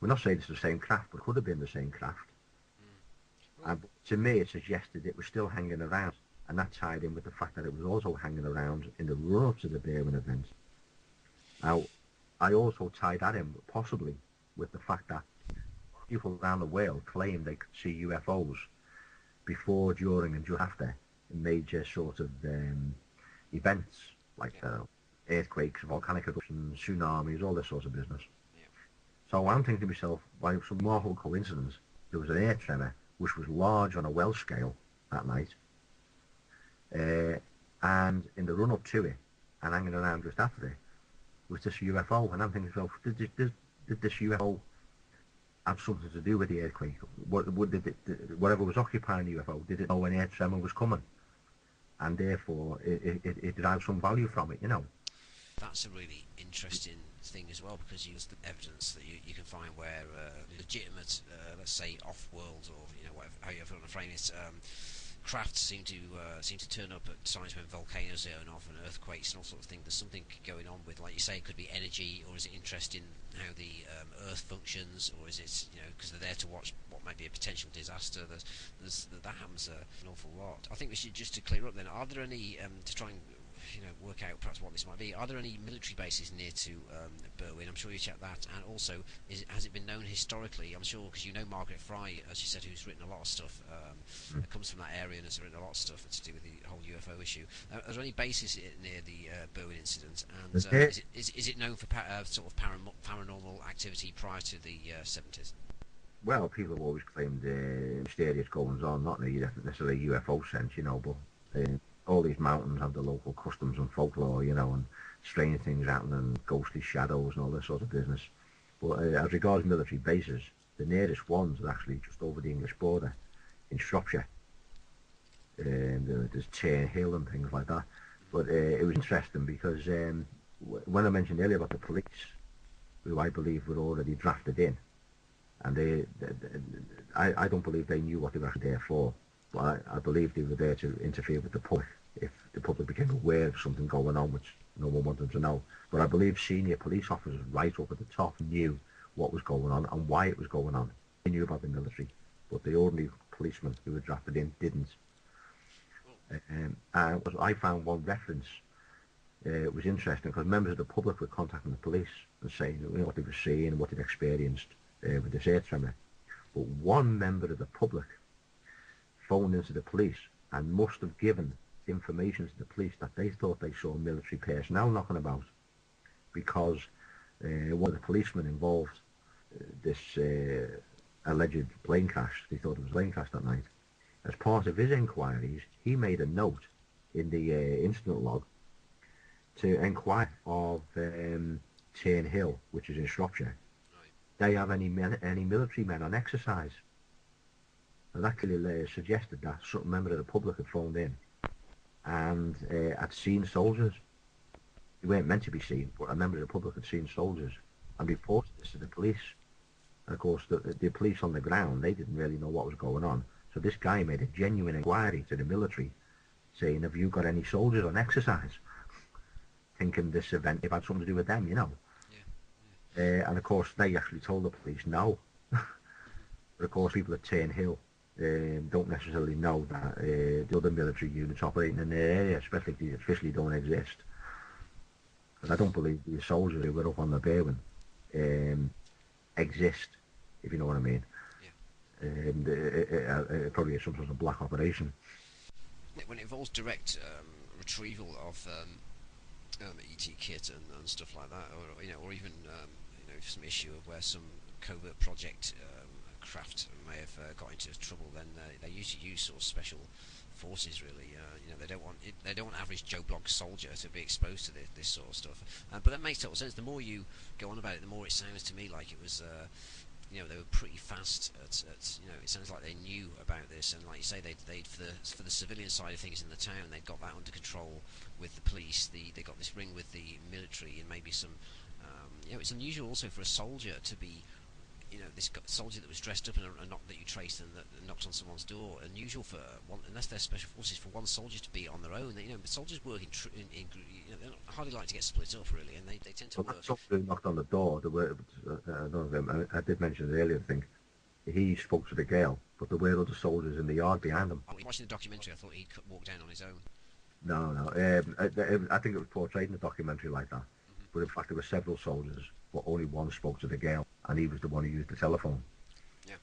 We're not saying it's the same craft, but it could have been the same craft. But to me, it suggested it was still hanging around, and that tied in with the fact that it was also hanging around in the run-up to the Berywn event. Now, I also tied that in possibly with the fact that people around the world claim they could see UFOs before, during, and just after major sort of events like earthquakes, volcanic eruptions, tsunamis, all this sort of business. Yeah. So I'm thinking to myself, by some remarkable coincidence, there was an air tremor which was large on a Welsh scale that night, and in the run-up to it, and hanging around just after it, was this UFO. And I'm thinking to myself, did this UFO have something to do with the earthquake? Whatever was occupying the UFO, did it know an air tremor was coming? And therefore, it derives some value from it, That's a really interesting thing as well, because you use the evidence that you can find where legitimate, let's say, off-world, or whatever, however you want to frame it, crafts seem to turn up at times when volcanoes are going off and earthquakes and all sorts of things. There's something going on with, like you say, it could be energy, or is it interest in how the Earth functions, or is it because they're there to watch what might be a potential disaster? That happens an awful lot. I think we should, just to clear up then, are there any to try and work out perhaps what this might be, are there any military bases near to Berywn? I'm sure you checked that. And also, has it been known historically? I'm sure, because Margaret Fry, as you said, who's written a lot of stuff, comes from that area and has written a lot of stuff to do with the whole UFO issue. Are there any bases near the Berywn incident? And is it known for sort of paranormal activity prior to the 70s? Well, people have always claimed mysterious goings on, not necessarily UFO sense, but all these mountains have the local customs and folklore, and strange things happen and ghostly shadows and all this sort of business. But as regards military bases, the nearest ones are actually just over the English border in Shropshire. There's Tern Hill and things like that. But it was interesting because when I mentioned earlier about the police, who I believe were already drafted in, and I don't believe they knew what they were actually there for, but I believe they were there to interfere with the public if the public became aware of something going on which no one wanted to know. But I believe senior police officers right up at the top knew what was going on and why it was going on. They knew about the military, but the ordinary policemen who were drafted in didn't. And I found one reference. It was interesting because members of the public were contacting the police and saying what they were seeing and what they'd experienced with this air tremor. But one member of the public phoned into the police and must have given information to the police that they thought they saw military personnel knocking about, because one of the policemen involved this alleged plane crash, they thought it was a plane crash that night. As part of his inquiries, he made a note in the incident log to inquire of Tern Hill, which is in Shropshire. They have any military men on exercise? And that clearly suggested that some member of the public had phoned in and had seen soldiers. They weren't meant to be seen, but a member of the public had seen soldiers and reported this to the police. And of course, the police on the ground, they didn't really know what was going on. So this guy made a genuine inquiry to the military, saying, have you got any soldiers on exercise? Thinking this event had something to do with them, you know. Yeah. And of course, they actually told the police no. But of course, people at Tern Hill don't necessarily know that the other military units operating in their area, especially if they officially don't exist. But I don't believe the soldiers who were up on the Berywn exist, if you know what I mean. It probably is some sort of black operation. When it involves direct retrieval of ET kit and stuff like that, or even some issue of where some covert project craft may have got into trouble, then they usually use sort of special forces. Really, they don't want average Joe Blogg soldier to be exposed to this sort of stuff. But that makes total sense. The more you go on about it, the more it sounds to me like it was. They were pretty fast at it sounds like they knew about this, and like you say, they'd for the civilian side of things in the town, they'd got that under control with the police. They got this ring with the military, and maybe some. It's unusual also for a soldier to be, this soldier that was dressed up and not that you traced and that knocked on someone's door. Unusual for one, unless they're special forces, for one soldier to be on their own. The soldiers work in they hardly like to get split up really, and they tend to work. That soldier who knocked on the door, I did mention it earlier, I think. He spoke to the girl, but there were other soldiers in the yard behind him. Watching the documentary, I thought he'd walk down on his own. No. I think it was portrayed in the documentary like that. But in fact, there were several soldiers, but only one spoke to the girl, and he was the one who used the telephone. Yeah.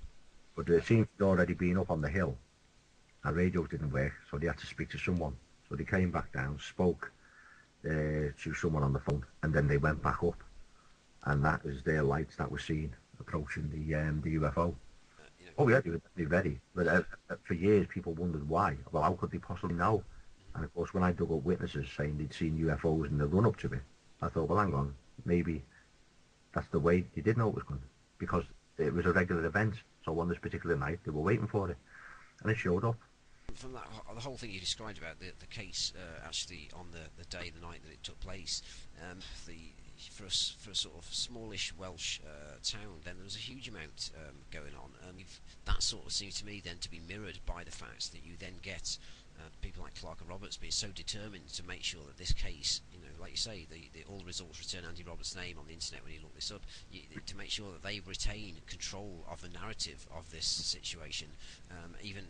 But it seemed to already been up on the hill, and radios didn't work, so they had to speak to someone. So they came back down, spoke to someone on the phone, and then they went back up, and that was their lights that were seen approaching the UFO. Oh yeah, they were ready. But for years, people wondered why. Well, how could they possibly know? And of course, when I dug up witnesses saying they'd seen UFOs in the run-up to it, I thought, well, hang on, maybe that's the way they did know it was coming, because it was a regular event. So on this particular night, they were waiting for it, and it showed up. From that, the whole thing you described about the case, actually on the day, the night that it took place, for a sort of smallish Welsh town, then there was a huge amount going on, and that sort of seems to me then to be mirrored by the fact that you then get people like Clark and Roberts being so determined to make sure that this case, like you say, all the results return Andy Roberts' name on the internet when you look this up, to make sure that they retain control of the narrative of this situation. Even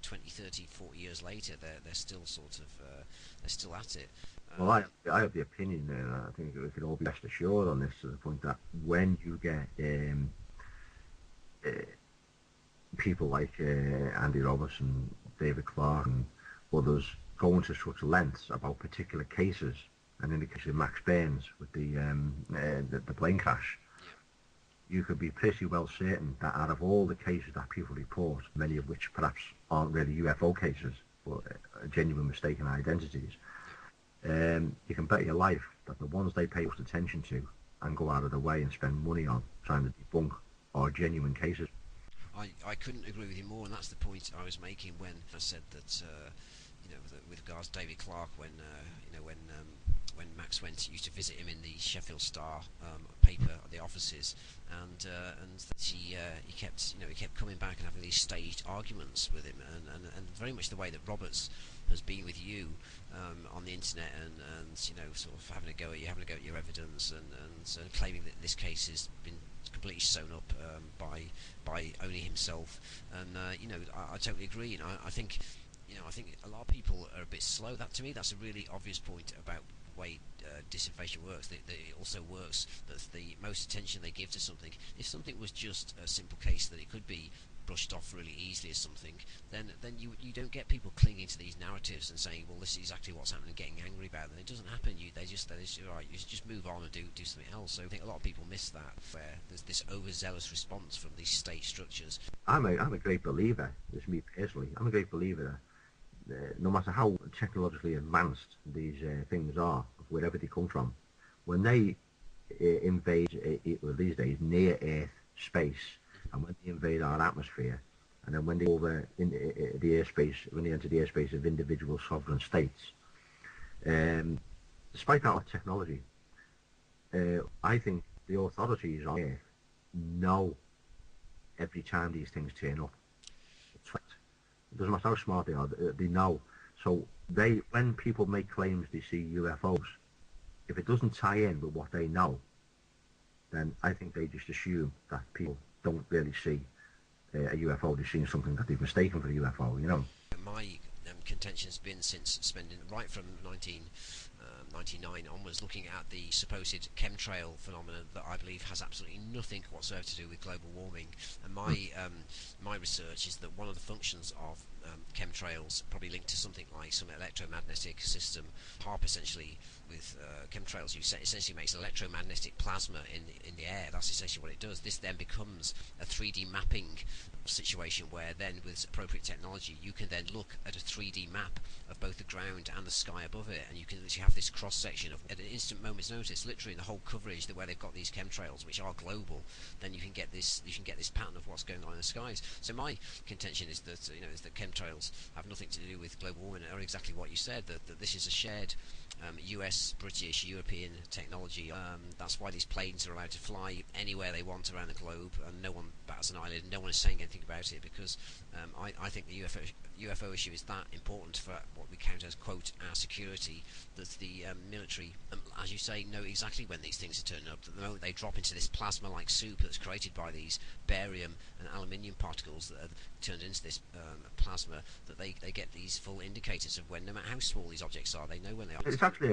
20, 30, 40 years later, they're still sort of they're still at it. Well, I have the opinion, and I think we can all be rest assured on this, to the point that when you get people like Andy Roberts and David Clark and others going to such lengths about particular cases, and in the case of Max Burns with the plane crash, you could be pretty well certain that out of all the cases that people report, many of which perhaps aren't really UFO cases, but genuine mistaken identities, you can bet your life that the ones they pay most attention to and go out of the way and spend money on trying to debunk our genuine cases. I couldn't agree with you more, and that's the point I was making when I said that with regards to David Clark, when Max used to visit him in the Sheffield Star paper at the offices, and that he kept coming back and having these staged arguments with him, and very much the way that Roberts has been with you on the internet, and sort of having a go at your evidence, and claiming that this case has been completely sewn up by only himself, and I totally agree, and I think a lot of people are a bit slow. That, to me, that's a really obvious point about the way disinformation works. That it also works that the most attention they give to something, if something was just a simple case that it could be brushed off really easily as something, then you don't get people clinging to these narratives and saying, well, this is exactly what's happening, and getting angry about it. It doesn't happen. They just right, you just move on and do something else. So I think a lot of people miss that, where there's this overzealous response from these state structures. I'm a great believer. This is me personally. I'm a great believer that no matter how technologically advanced these things are, wherever they come from, when they invade these days near Earth space, and when they invade our atmosphere, and then when they over in the airspace, when they enter the airspace of individual sovereign states, despite our technology, I think the authorities on Earth know every time these things turn up. It doesn't matter how smart they are, they know. So when people make claims they see UFOs, if it doesn't tie in with what they know, then I think they just assume that people don't really see a UFO. They've seen something that they've mistaken for a UFO, My contention has been, since spending right from 1999 onwards, looking at the supposed chemtrail phenomenon that I believe has absolutely nothing whatsoever to do with global warming. And my research is that one of the functions of chemtrails, probably linked to something like some electromagnetic system, HARP essentially, with chemtrails, essentially makes electromagnetic plasma in the air. That's essentially what it does. This then becomes a 3D mapping situation, where then with appropriate technology you can then look at a 3D map of both the ground and the sky above it, and you can literally have this cross section of, at an instant moment's notice, literally in the whole coverage, where they've got these chemtrails which are global, then you can get this pattern of what's going on in the skies. So my contention is that chemtrails have nothing to do with global warming, or exactly what you said, that this is a shared US, British, European technology. That's why these planes are allowed to fly anywhere they want around the globe, and no one bats an eyelid, and no one is saying anything about it, because I think the UFO issue is that important for what we count as, quote, our security, that the military, as you say, know exactly when these things are turning up. That the moment they drop into this plasma-like soup that's created by these barium and aluminium particles that are turned into this plasma, that they get these full indicators of when, no matter how small these objects are, they know when they are. It's actually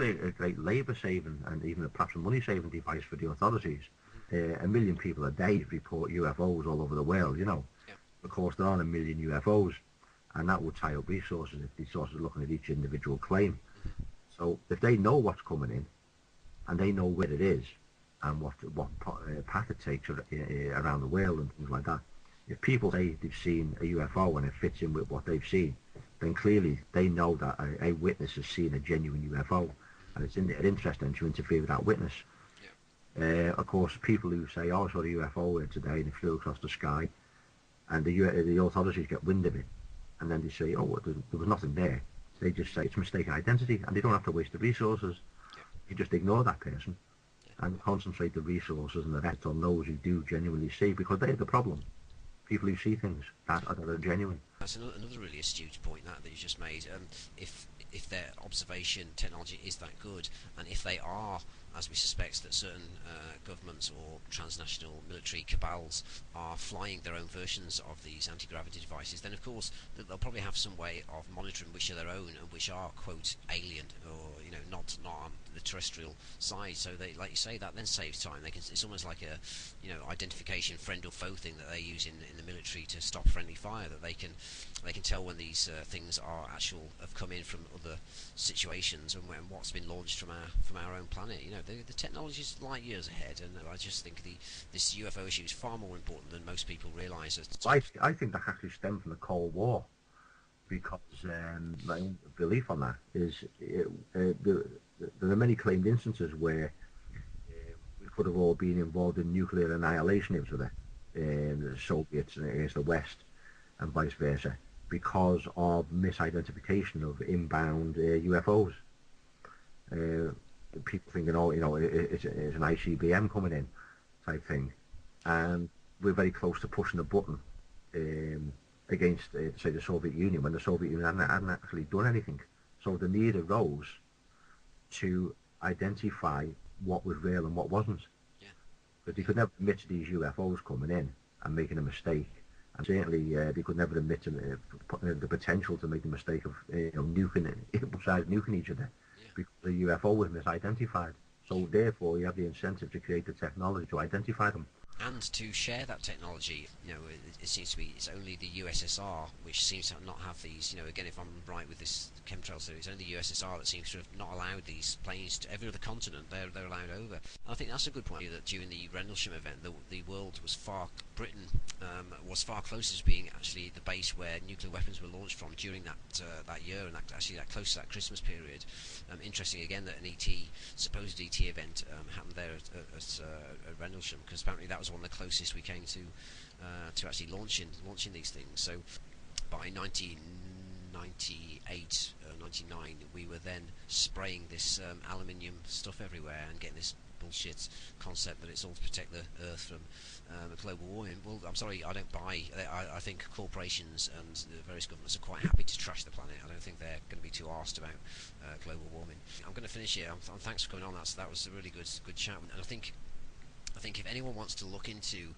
a great labour-saving and even perhaps a money-saving device for the authorities. 1 million people a day report UFOs all over the world, Yeah. Of course, there aren't 1 million UFOs, and that would tie up resources if these sources are looking at each individual claim. So if they know what's coming in, and they know where it is, and what path it takes around the world and things like that, if people say they've seen a UFO and it fits in with what they've seen, then clearly they know that a witness has seen a genuine UFO, and it's in their interest then to interfere with that witness. Of course, people who say, oh, I saw a UFO today and it flew across the sky, and the authorities get wind of it, and then they say, oh, there was nothing there. They just say it's mistaken identity, and they don't have to waste the resources. You just ignore that person and concentrate the resources and the effort on those who do genuinely see, because they're the problem. People who see things that are genuine. That's another really astute point that you just made. If their observation technology is that good, and if they are, as we suspect, that certain governments or transnational military cabals are flying their own versions of these anti-gravity devices, then of course they'll probably have some way of monitoring which are their own and which are, quote, alien, or not on the terrestrial side. So they, like you say, that then saves time. It's almost like a identification friend or foe thing that they use in the military to stop friendly fire. That they can tell when these things have come in from other situations, and what's been launched from our own planet. The technology is light years ahead, and I just think this UFO issue is far more important than most people realise. I think that actually stemmed from the Cold War, because my belief on that is there are many claimed instances where could have all been involved in nuclear annihilation with it, the Soviets against the West, and vice versa, because of misidentification of inbound UFOs. People thinking, oh, it's an ICBM coming in, type thing, and we're very close to pushing a button against, say, the Soviet Union, when the Soviet Union hadn't actually done anything. So the need arose to identify what was real and what wasn't. Yeah. But they could never admit to these UFOs coming in and making a mistake. And certainly they could never admit to the potential to make the mistake of nuking each other, because the UFO was misidentified. So therefore you have the incentive to create the technology to identify them. And to share that technology. It seems to be it's only the USSR which seems to not have these. Again, if I'm right with this chemtrail series, only the USSR that seems to have not allowed these planes to every other continent. They're allowed over. And I think that's a good point. That during the Rendlesham event, the world was Britain was far closer to being actually the base where nuclear weapons were launched from during that year, and that close to that Christmas period. Interesting again that an supposed ET event happened there at Rendlesham, because apparently that was one of the closest we came to actually launching these things. So by 1998, 99, we were then spraying this aluminium stuff everywhere and getting this bullshit concept that it's all to protect the Earth from global warming. Well, I'm sorry, I don't buy. I think corporations and the various governments are quite happy to trash the planet. I don't think they're going to be too arsed about global warming. I'm going to finish here. Thanks for coming on. That was a really good chat, and I think if anyone wants to look into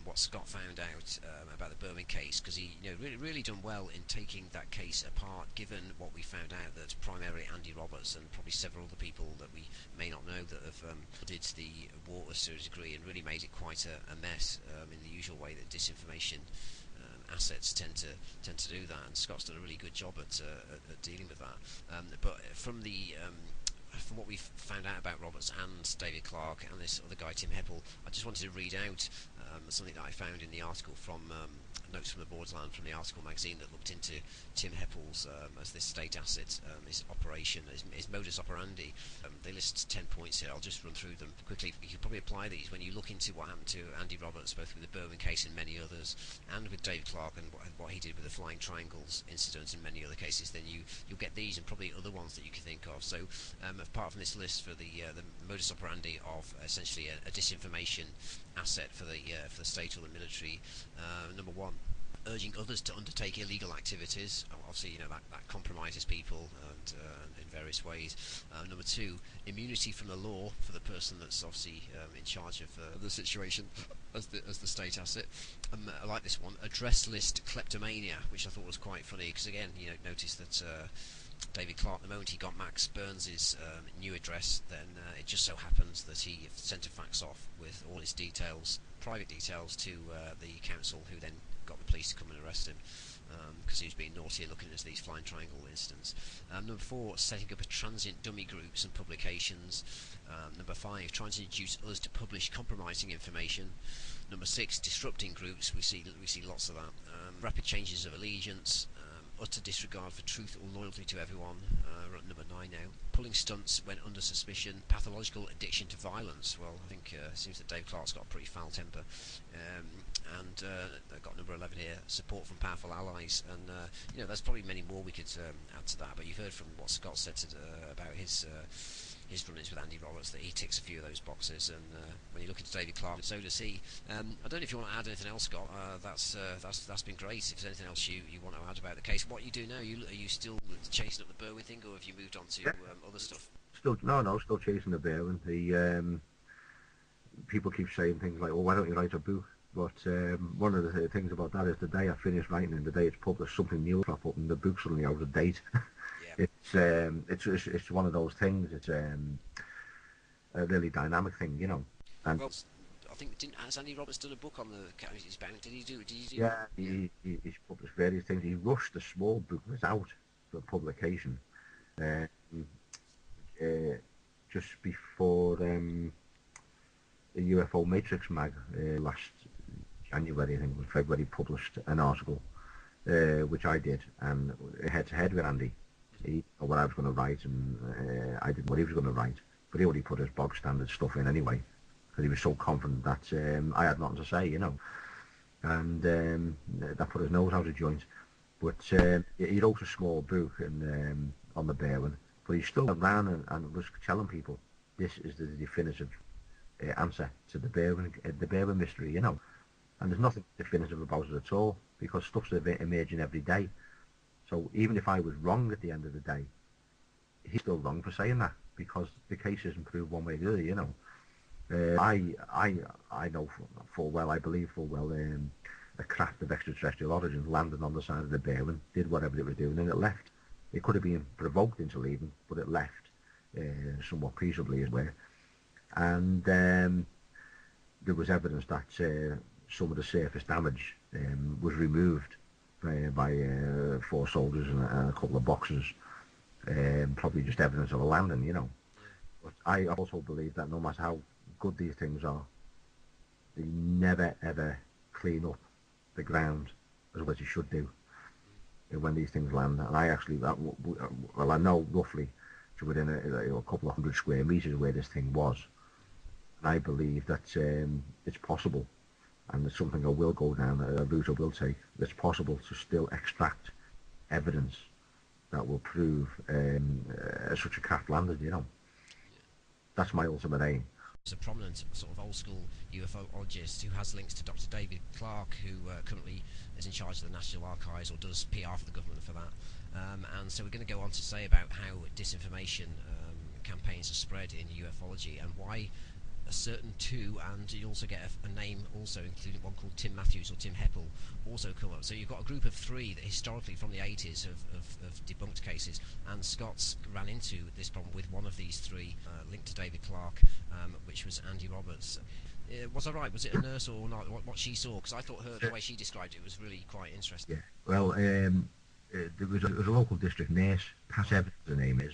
what Scott found out about the Berywn case, because he really done well in taking that case apart, given what we found out, that primarily Andy Roberts and probably several other people that we may not know that have did the water to a degree and really made it quite a mess in the usual way that disinformation assets tend to do that, and Scott's done a really good job at dealing with that. But from what we've found out about Roberts and David Clarke and this other guy Tim Heppel, I just wanted to read out something that I found in the article from Notes from the Borderland, from the Article magazine, that looked into Tim Heppel's as this state asset, his operation, his modus operandi. They list 10 points here. I'll just run through them quickly. You could probably apply these when you look into what happened to Andy Roberts, both with the Berywn case and many others, and with David Clarke and what he did with the Flying Triangles incident and many other cases. Then you'll get these and probably other ones that you can think of. So apart from this list for the modus operandi of essentially a disinformation asset for the state or the military, number one, urging others to undertake illegal activities. Obviously, that compromises people and in various ways. Number two, immunity from the law for the person that's obviously in charge of the situation as the state asset. I like this one, address list kleptomania, which I thought was quite funny, because again, notice that David Clarke, the moment he got Max Burns' new address, then it just so happens that he sent a fax off with all his details, private details, to the council, who then got the police to come and arrest him because he was being naughty and looking at these Flying Triangle incidents. Number four, setting up a transient dummy groups and publications. Number five, trying to induce others to publish compromising information. Number six, disrupting groups. We see lots of that. Rapid changes of allegiance. Utter disregard for truth or loyalty to everyone. We're at number 9 now. Pulling stunts when under suspicion. Pathological addiction to violence. Well, I think it seems that Dave Clarke's got a pretty foul temper. And I've got number 11 here. Support from powerful allies. And there's probably many more we could add to that. But you've heard from what Scott said about his run-ins with Andy Roberts, that he ticks a few of those boxes, and when you look into David Clarke, so does he. I don't know if you want to add anything else, Scott. That's been great. If there's anything else you want to add about the case, what you do now? Are you still chasing up the Berywn thing, or have you moved on to other stuff? Still chasing the Berywn. People keep saying things like, "Well, why don't you write a book?" But one of the things about that is the day I finish writing and the day it's published, something new will crop up and the book's suddenly out of date. It's one of those things. It's a really dynamic thing, And well, I think has Andy Roberts done a book on the Counties Bound? Did he do? Yeah, he's published various things. He rushed a small book was out for publication just before the UFO Matrix mag last January, I think it was February, published an article which I did, and head to head with Andy. He knew what I was going to write, and I did what he was going to write, but he already put his bog standard stuff in anyway. because he was so confident that I had nothing to say, you know. And that put his nose out of joint. But he wrote a small book on the Berywn, but he still ran and was telling people this is the definitive answer to the Berywn mystery, you know. And there's nothing definitive about it at all, because stuff's emerging every day. So even if I was wrong at the end of the day, he's still wrong for saying that, because the case isn't proved one way or the other, you know. I know full well, I believe full well, a craft of extraterrestrial origin landed on the side of the Berywn, did whatever it was doing, and it left. It could have been provoked into leaving, but it left somewhat peaceably as well. And there was evidence that some of the surface damage was removed by 4 soldiers and a couple of boxers, probably just evidence of a landing, you know. But I also believe that no matter how good these things are, they never ever clean up the ground as well as you should do when these things land. And I actually, well, I know roughly to within a couple of 100 square meters where this thing was. And I believe that it's possible, and it's something I will go down, a route I will take, it's possible to still extract evidence that will prove such a craft landed, you know. That's my ultimate aim. There's a prominent sort of old school UFOologist who has links to Dr. David Clarke, who currently is in charge of the National Archives, or does PR for the government for that. And so we're going to go on to say about how disinformation campaigns are spread in ufology, and why a certain two, and you also get a name also, including one called Tim Matthews or Tim Heppel, also come up. So you've got a group of 3 that historically from the 80s have debunked cases, and Scott's ran into this problem with one of these 3, linked to David Clarke, which was Andy Roberts. Was I right? Was it a nurse or not? What she saw? Because I thought the way she described it was really quite interesting. Yeah. Well, there was a local district nurse, Pat Evans, her name is.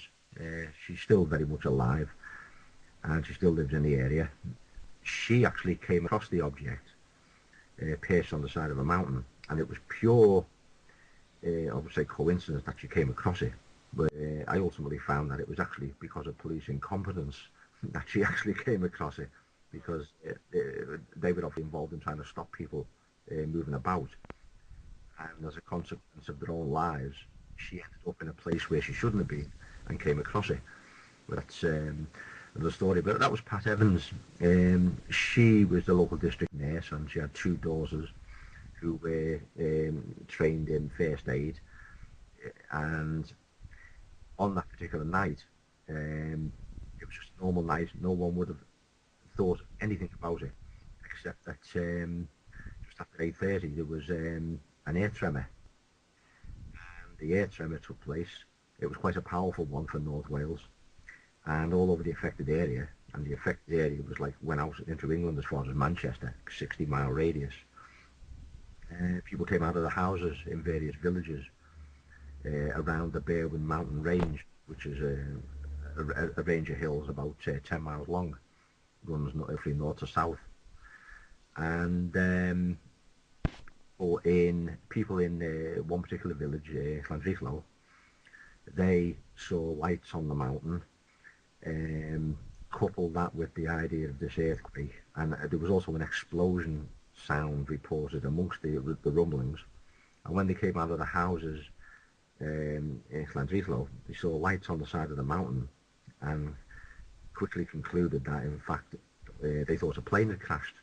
She's still very much alive, and she still lives in the area. She actually came across the object perched on the side of a mountain, and it was pure, I would say, coincidence that she came across it. But I ultimately found that it was actually because of police incompetence that she actually came across it, because they were obviously involved in trying to stop people moving about, and as a consequence of their own lives, she ended up in a place where she shouldn't have been and came across it. But that's another story. But that was Pat Evans. She was the local district nurse, and she had 2 daughters who were trained in first aid. And on that particular night, it was just a normal night. No one would have thought anything about it, except that just after 8:30 there was an air tremor. And the air tremor took place. It was quite a powerful one for North Wales, and all over the affected area. And the affected area was like, went out into England as far as Manchester, 60-mile radius. People came out of the houses in various villages around the Berywn mountain range, which is a range of hills about 10 miles long, runs from north to south. And people in one particular village, Llandrillo, they saw lights on the mountain, coupled that with the idea of this earthquake, and there was also an explosion sound reported amongst the rumblings. And when they came out of the houses in Llandrillo, they saw lights on the side of the mountain, and quickly concluded that in fact they thought a plane had crashed.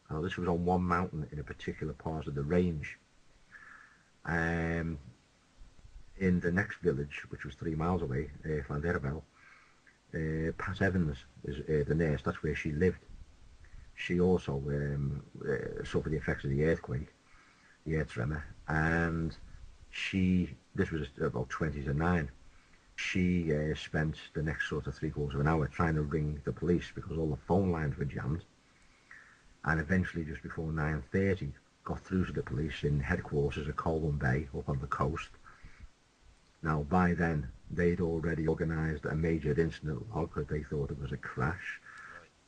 Now this was on one mountain in a particular part of the range. In the next village, which was 3 miles away, Llanderfel, Pat Evans is the nurse. That's where she lived. She also suffered the effects of the earthquake, the air tremor, and this was about 20 to 9. She spent the next sort of 3/4 of an hour trying to ring the police because all the phone lines were jammed, and eventually just before 9:30 got through to the police in headquarters at Colwyn Bay up on the coast. Now by then they'd already organised a major incident log because they thought it was a crash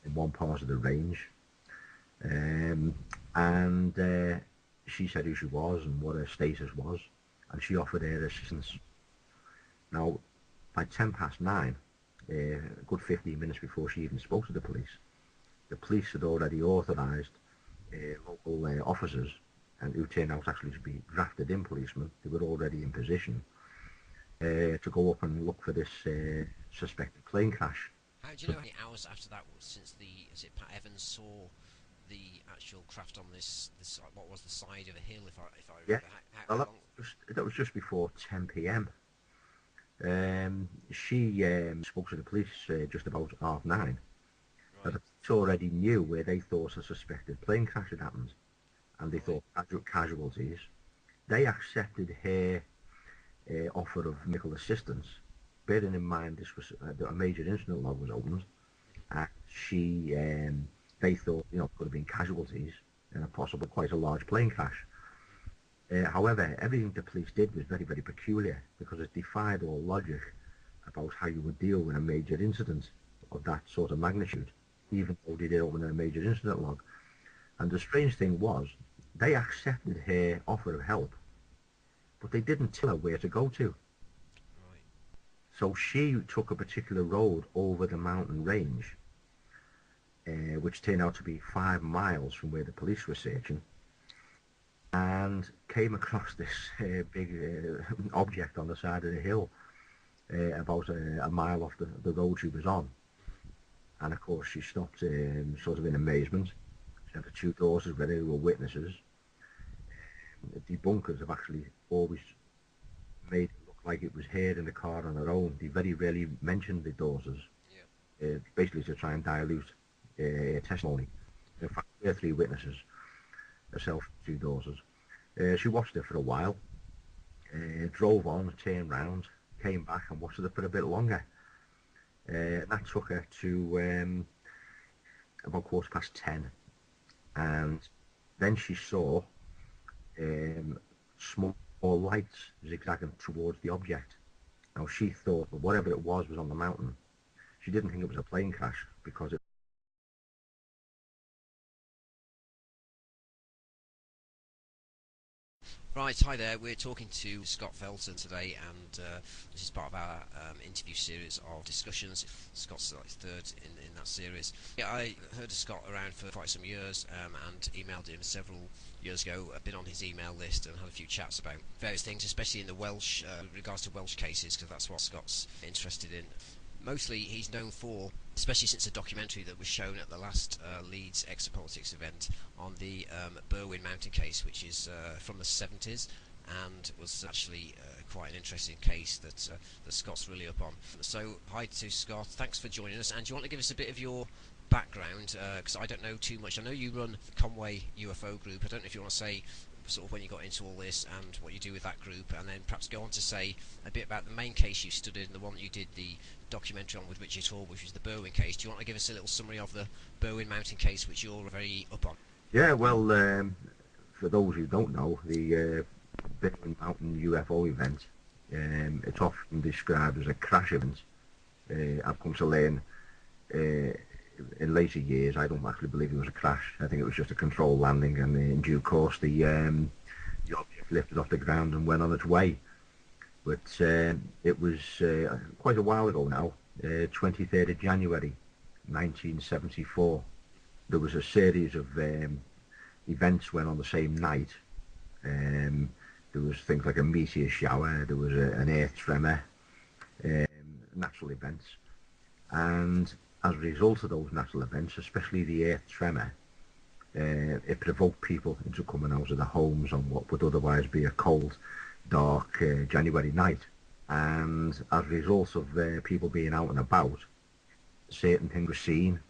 in one part of the range, and she said who she was and what her status was, and she offered her assistance. Now by 9:10, a good 15 minutes before she even spoke to the police, The police had already authorised local officers, and who turned out actually to be drafted-in policemen who were already in position to go up and look for this suspected plane crash. How do you know how many hours after that was since Pat Evans saw the actual craft on this what was the side of a hill, if I Yeah, remember? well, that was just before 10 p.m. She spoke to the police just about 9:30. Right. Now, the police already knew where they thought a suspected plane crash had happened, and they thought casualties. They accepted her offer of medical assistance, bearing in mind this was a major incident log was opened, and they thought, it could have been casualties in a possible quite a large plane crash. However, everything the police did was very, very peculiar, because it defied all logic about how you would deal with a major incident of that sort of magnitude, even though they did open a major incident log. And the strange thing was, they accepted her offer of help, but they didn't tell her where to go to. Right. So she took a particular road over the mountain range, which turned out to be 5 miles from where the police were searching, and came across this big object on the side of the hill, about a mile off the road she was on. And of course she stopped sort of in amazement. She had the 2 daughters with her who were witnesses. The debunkers have actually always made it look like it was her in the car on her own. They very rarely mentioned the daughters, basically to try and dilute her testimony. In fact, there are 3 witnesses, herself and 2 daughters. She watched it for a while, drove on, turned round, came back and watched it for a bit longer. That took her to about 10:15, and then she saw small lights zigzagging towards the object. Now she thought that whatever it was on the mountain. She didn't think it was a plane crash, because it Right, hi there. We're talking to Scott Felton today, and this is part of our interview series of discussions. Scott's like 3rd in that series. Yeah, I heard of Scott around for quite some years, and emailed him several years ago. I've been on his email list and had a few chats about various things, especially in the Welsh, regards to Welsh cases, because that's what Scott's interested in. Mostly he's known for, especially since a documentary that was shown at the last Leeds Exopolitics event on the Berywn Mountain case, which is from the 70s, and was actually quite an interesting case that Scott's really up on. So hi to Scott, thanks for joining us, and do you want to give us a bit of your background, because I don't know too much. I know you run Cumbrian UFO group. I don't know if you want to say sort of when you got into all this and what you do with that group, and then perhaps go on to say a bit about the main case you studied and the one that you did the documentary on with Richard Hall, which was the Berywn case. Do you want to give us a little summary of the Berywn Mountain case, which you're very up on? Yeah, well, for those who don't know, the Berywn Mountain UFO event, it's often described as a crash event. I've come to learn in later years, I don't actually believe it was a crash. I think it was just a controlled landing, and in due course the object lifted off the ground and went on its way. But it was quite a while ago now, 23rd of January 1974. There was a series of events went on the same night. There was things like a meteor shower, there was an earth tremor, natural events, and as a result of those natural events, especially the earth tremor, it provoked people into coming out of their homes on what would otherwise be a cold, dark January night. And as a result of people being out and about, certain things were seen,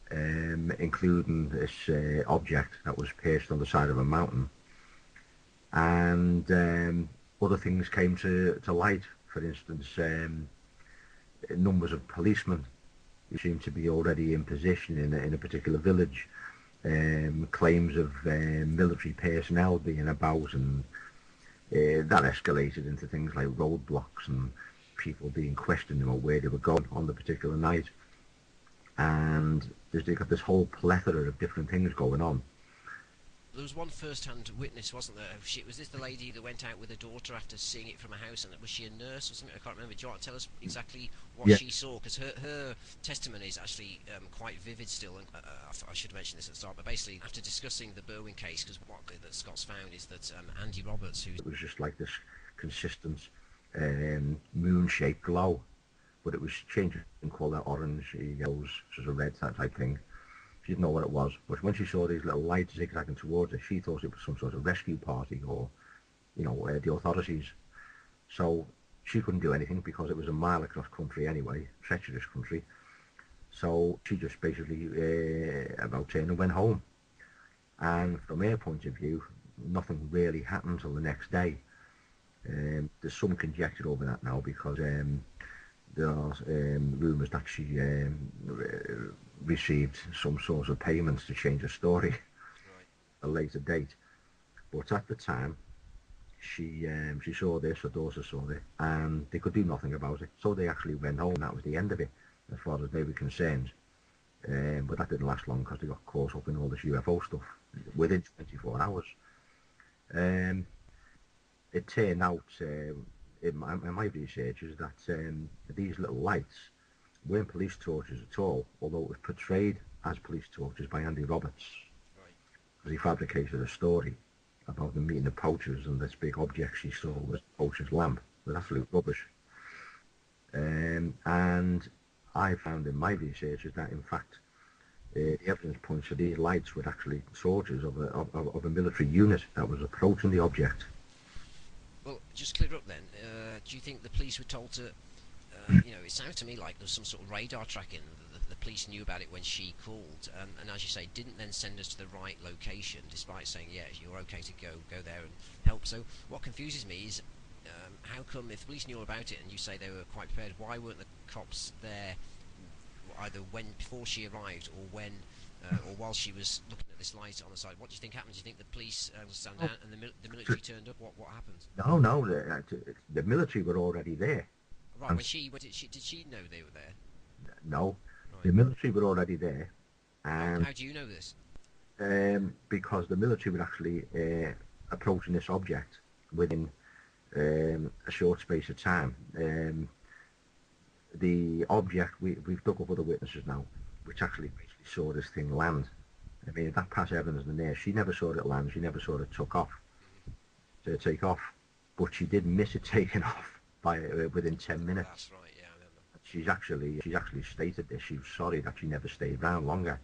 including this object that was perched on the side of a mountain, and other things came to light. For instance, numbers of policemen who seemed to be already in position in a particular village, claims of military personnel being about, and that escalated into things like roadblocks and people being questioned about where they were going on the particular night. And they've got this whole plethora of different things going on. there was one first-hand witness, wasn't there? Was this the lady that went out with her daughter after seeing it from a house, and was she a nurse or something? I can't remember. Do you want to tell us exactly what she saw? Because her testimony is actually quite vivid still, and I should have mentioned this at the start, but basically, after discussing the Berywn case, because what that Scott's found is that Andy Roberts, who... It was just like this consistent moon-shaped glow, but it was changing in colour, orange, yellows, sort of red, that type thing. She didn't know what it was, but when she saw these little lights zigzagging towards her, she thought it was some sort of rescue party or, you know, the authorities. So she couldn't do anything because it was a mile across country anyway, treacherous country. So she just basically about turned and went home. And from her point of view, nothing really happened until the next day. There's some conjecture over that now because there are rumours that she received some sort of payments to change her story at a later date. But at the time, she saw this, her daughter saw it, and they could do nothing about it. So they actually went home, and that was the end of it, as far as they were concerned. But that didn't last long because they got caught up in all this UFO stuff within 24 hours. It turned out, in my research, is that these little lights weren't police torches at all, although it was portrayed as police torches by Andy Roberts. Because he fabricated a story about them meeting the poachers, and this big object she saw was a poacher's lamp, with absolute rubbish. And I found in my research is that, in fact, the evidence points to these lights were actually torches of a military unit that was approaching the object. Well, just clear up then. Do you think the police were told to... you know, it sounds to me like there was some sort of radar tracking. The police knew about it when she called, and as you say, didn't then send us to the right location, despite saying, yeah, you're okay to go there and help. So what confuses me is, how come if the police knew all about it and you say they were quite prepared, why weren't the cops there either before she arrived or when, or while she was looking at this light on the side? What do you think happened? Do you think the police stand down and the military turned up? What happened? No, the military were already there. Right, did she know they were there? No, right. The military were already there. And how do you know this? Because the military were actually approaching this object within a short space of time. The object, we've dug up other witnesses now, which actually basically saw this thing land. I mean, that past evidence in there, she never saw it land, she never saw it take off, but she did miss it taking off by within 10 minutes. That's right, yeah, I remember. She's actually stated this. She was sorry that she never stayed around longer,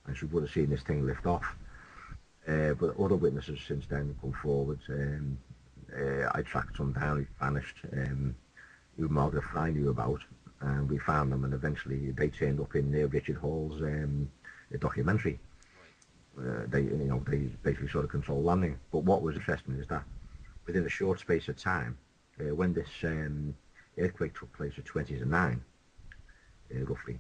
and she would have seen this thing lift off. But other witnesses since then come forward. I tracked some down who vanished, who Margaret Fry knew about, and we found them, and eventually they turned up in Richard Hall's documentary. They basically sort of controlled landing. But what was interesting is that within a short space of time, when this earthquake took place at 20 to 9, roughly,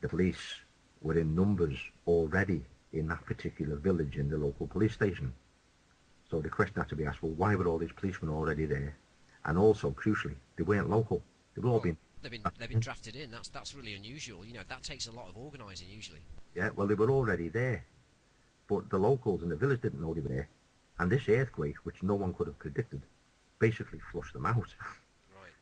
the police were in numbers already in that particular village in the local police station. So the question had to be asked, well, why were all these policemen already there? And also, crucially, they weren't local. They've all been... They've been drafted in. That's really unusual. You know, that takes a lot of organising usually. Yeah, well, they were already there. But the locals in the village didn't know they were there. And this earthquake, which no one could have predicted, basically flushed them out. Right.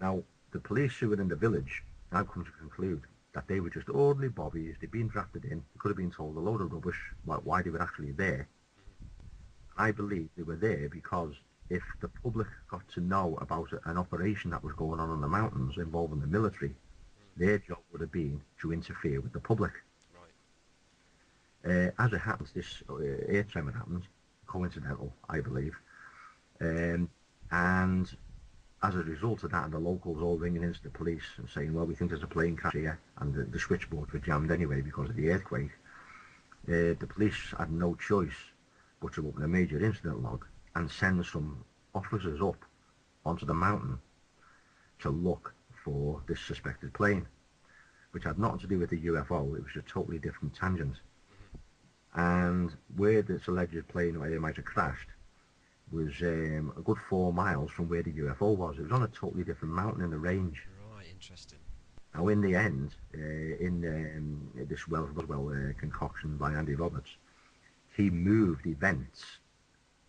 Now, the police who were in the village, I've come to conclude that they were just ordinary bobbies. They'd been drafted in. They could have been told a load of rubbish about why they were actually there. I believe they were there because if the public got to know about an operation that was going on in the mountains involving the military, their job would have been to interfere with the public. Right. As it happens, this earth tremor happened, coincidental, I believe, and as a result of that, and the locals all ringing into the police and saying, well, we think there's a plane crash here, and the switchboards were jammed anyway because of the earthquake, the police had no choice but to open a major incident log and send some officers up onto the mountain to look for this suspected plane, which had nothing to do with the UFO. It was a totally different tangent. And where this alleged plane might have crashed was a good 4 miles from where the UFO was. It was on a totally different mountain in the range. Right, interesting. Now, in the end, in this welsh-roswell concoction by Andy Roberts, he moved events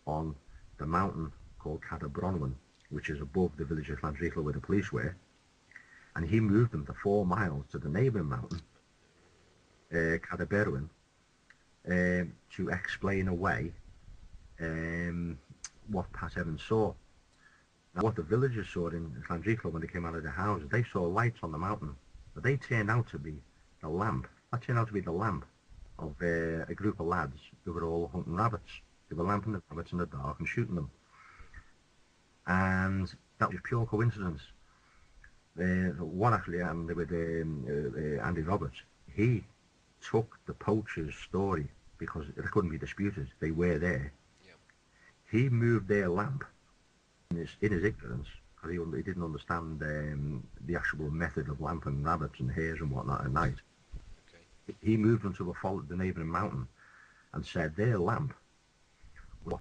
on the mountain called Cadabronwen, which is above the village of Llandrillo where the police were, and he moved them to 4 miles to the neighbouring mountain, Berywn, to explain away what Pat Evans saw. Now, what the villagers saw in Llandrillo when they came out of their houses, they saw lights on the mountain, but they turned out to be the lamp. That turned out to be the lamp of a group of lads who were all hunting rabbits. They were lamping the rabbits in the dark and shooting them. And that was pure coincidence. What actually happened with Andy Roberts, he took the poachers' story because it couldn't be disputed. They were there. Yeah. He moved their lamp in his ignorance, because he didn't understand the actual method of lamping rabbits and hares and whatnot at night. Okay. He moved them to the neighbouring mountain and said their lamp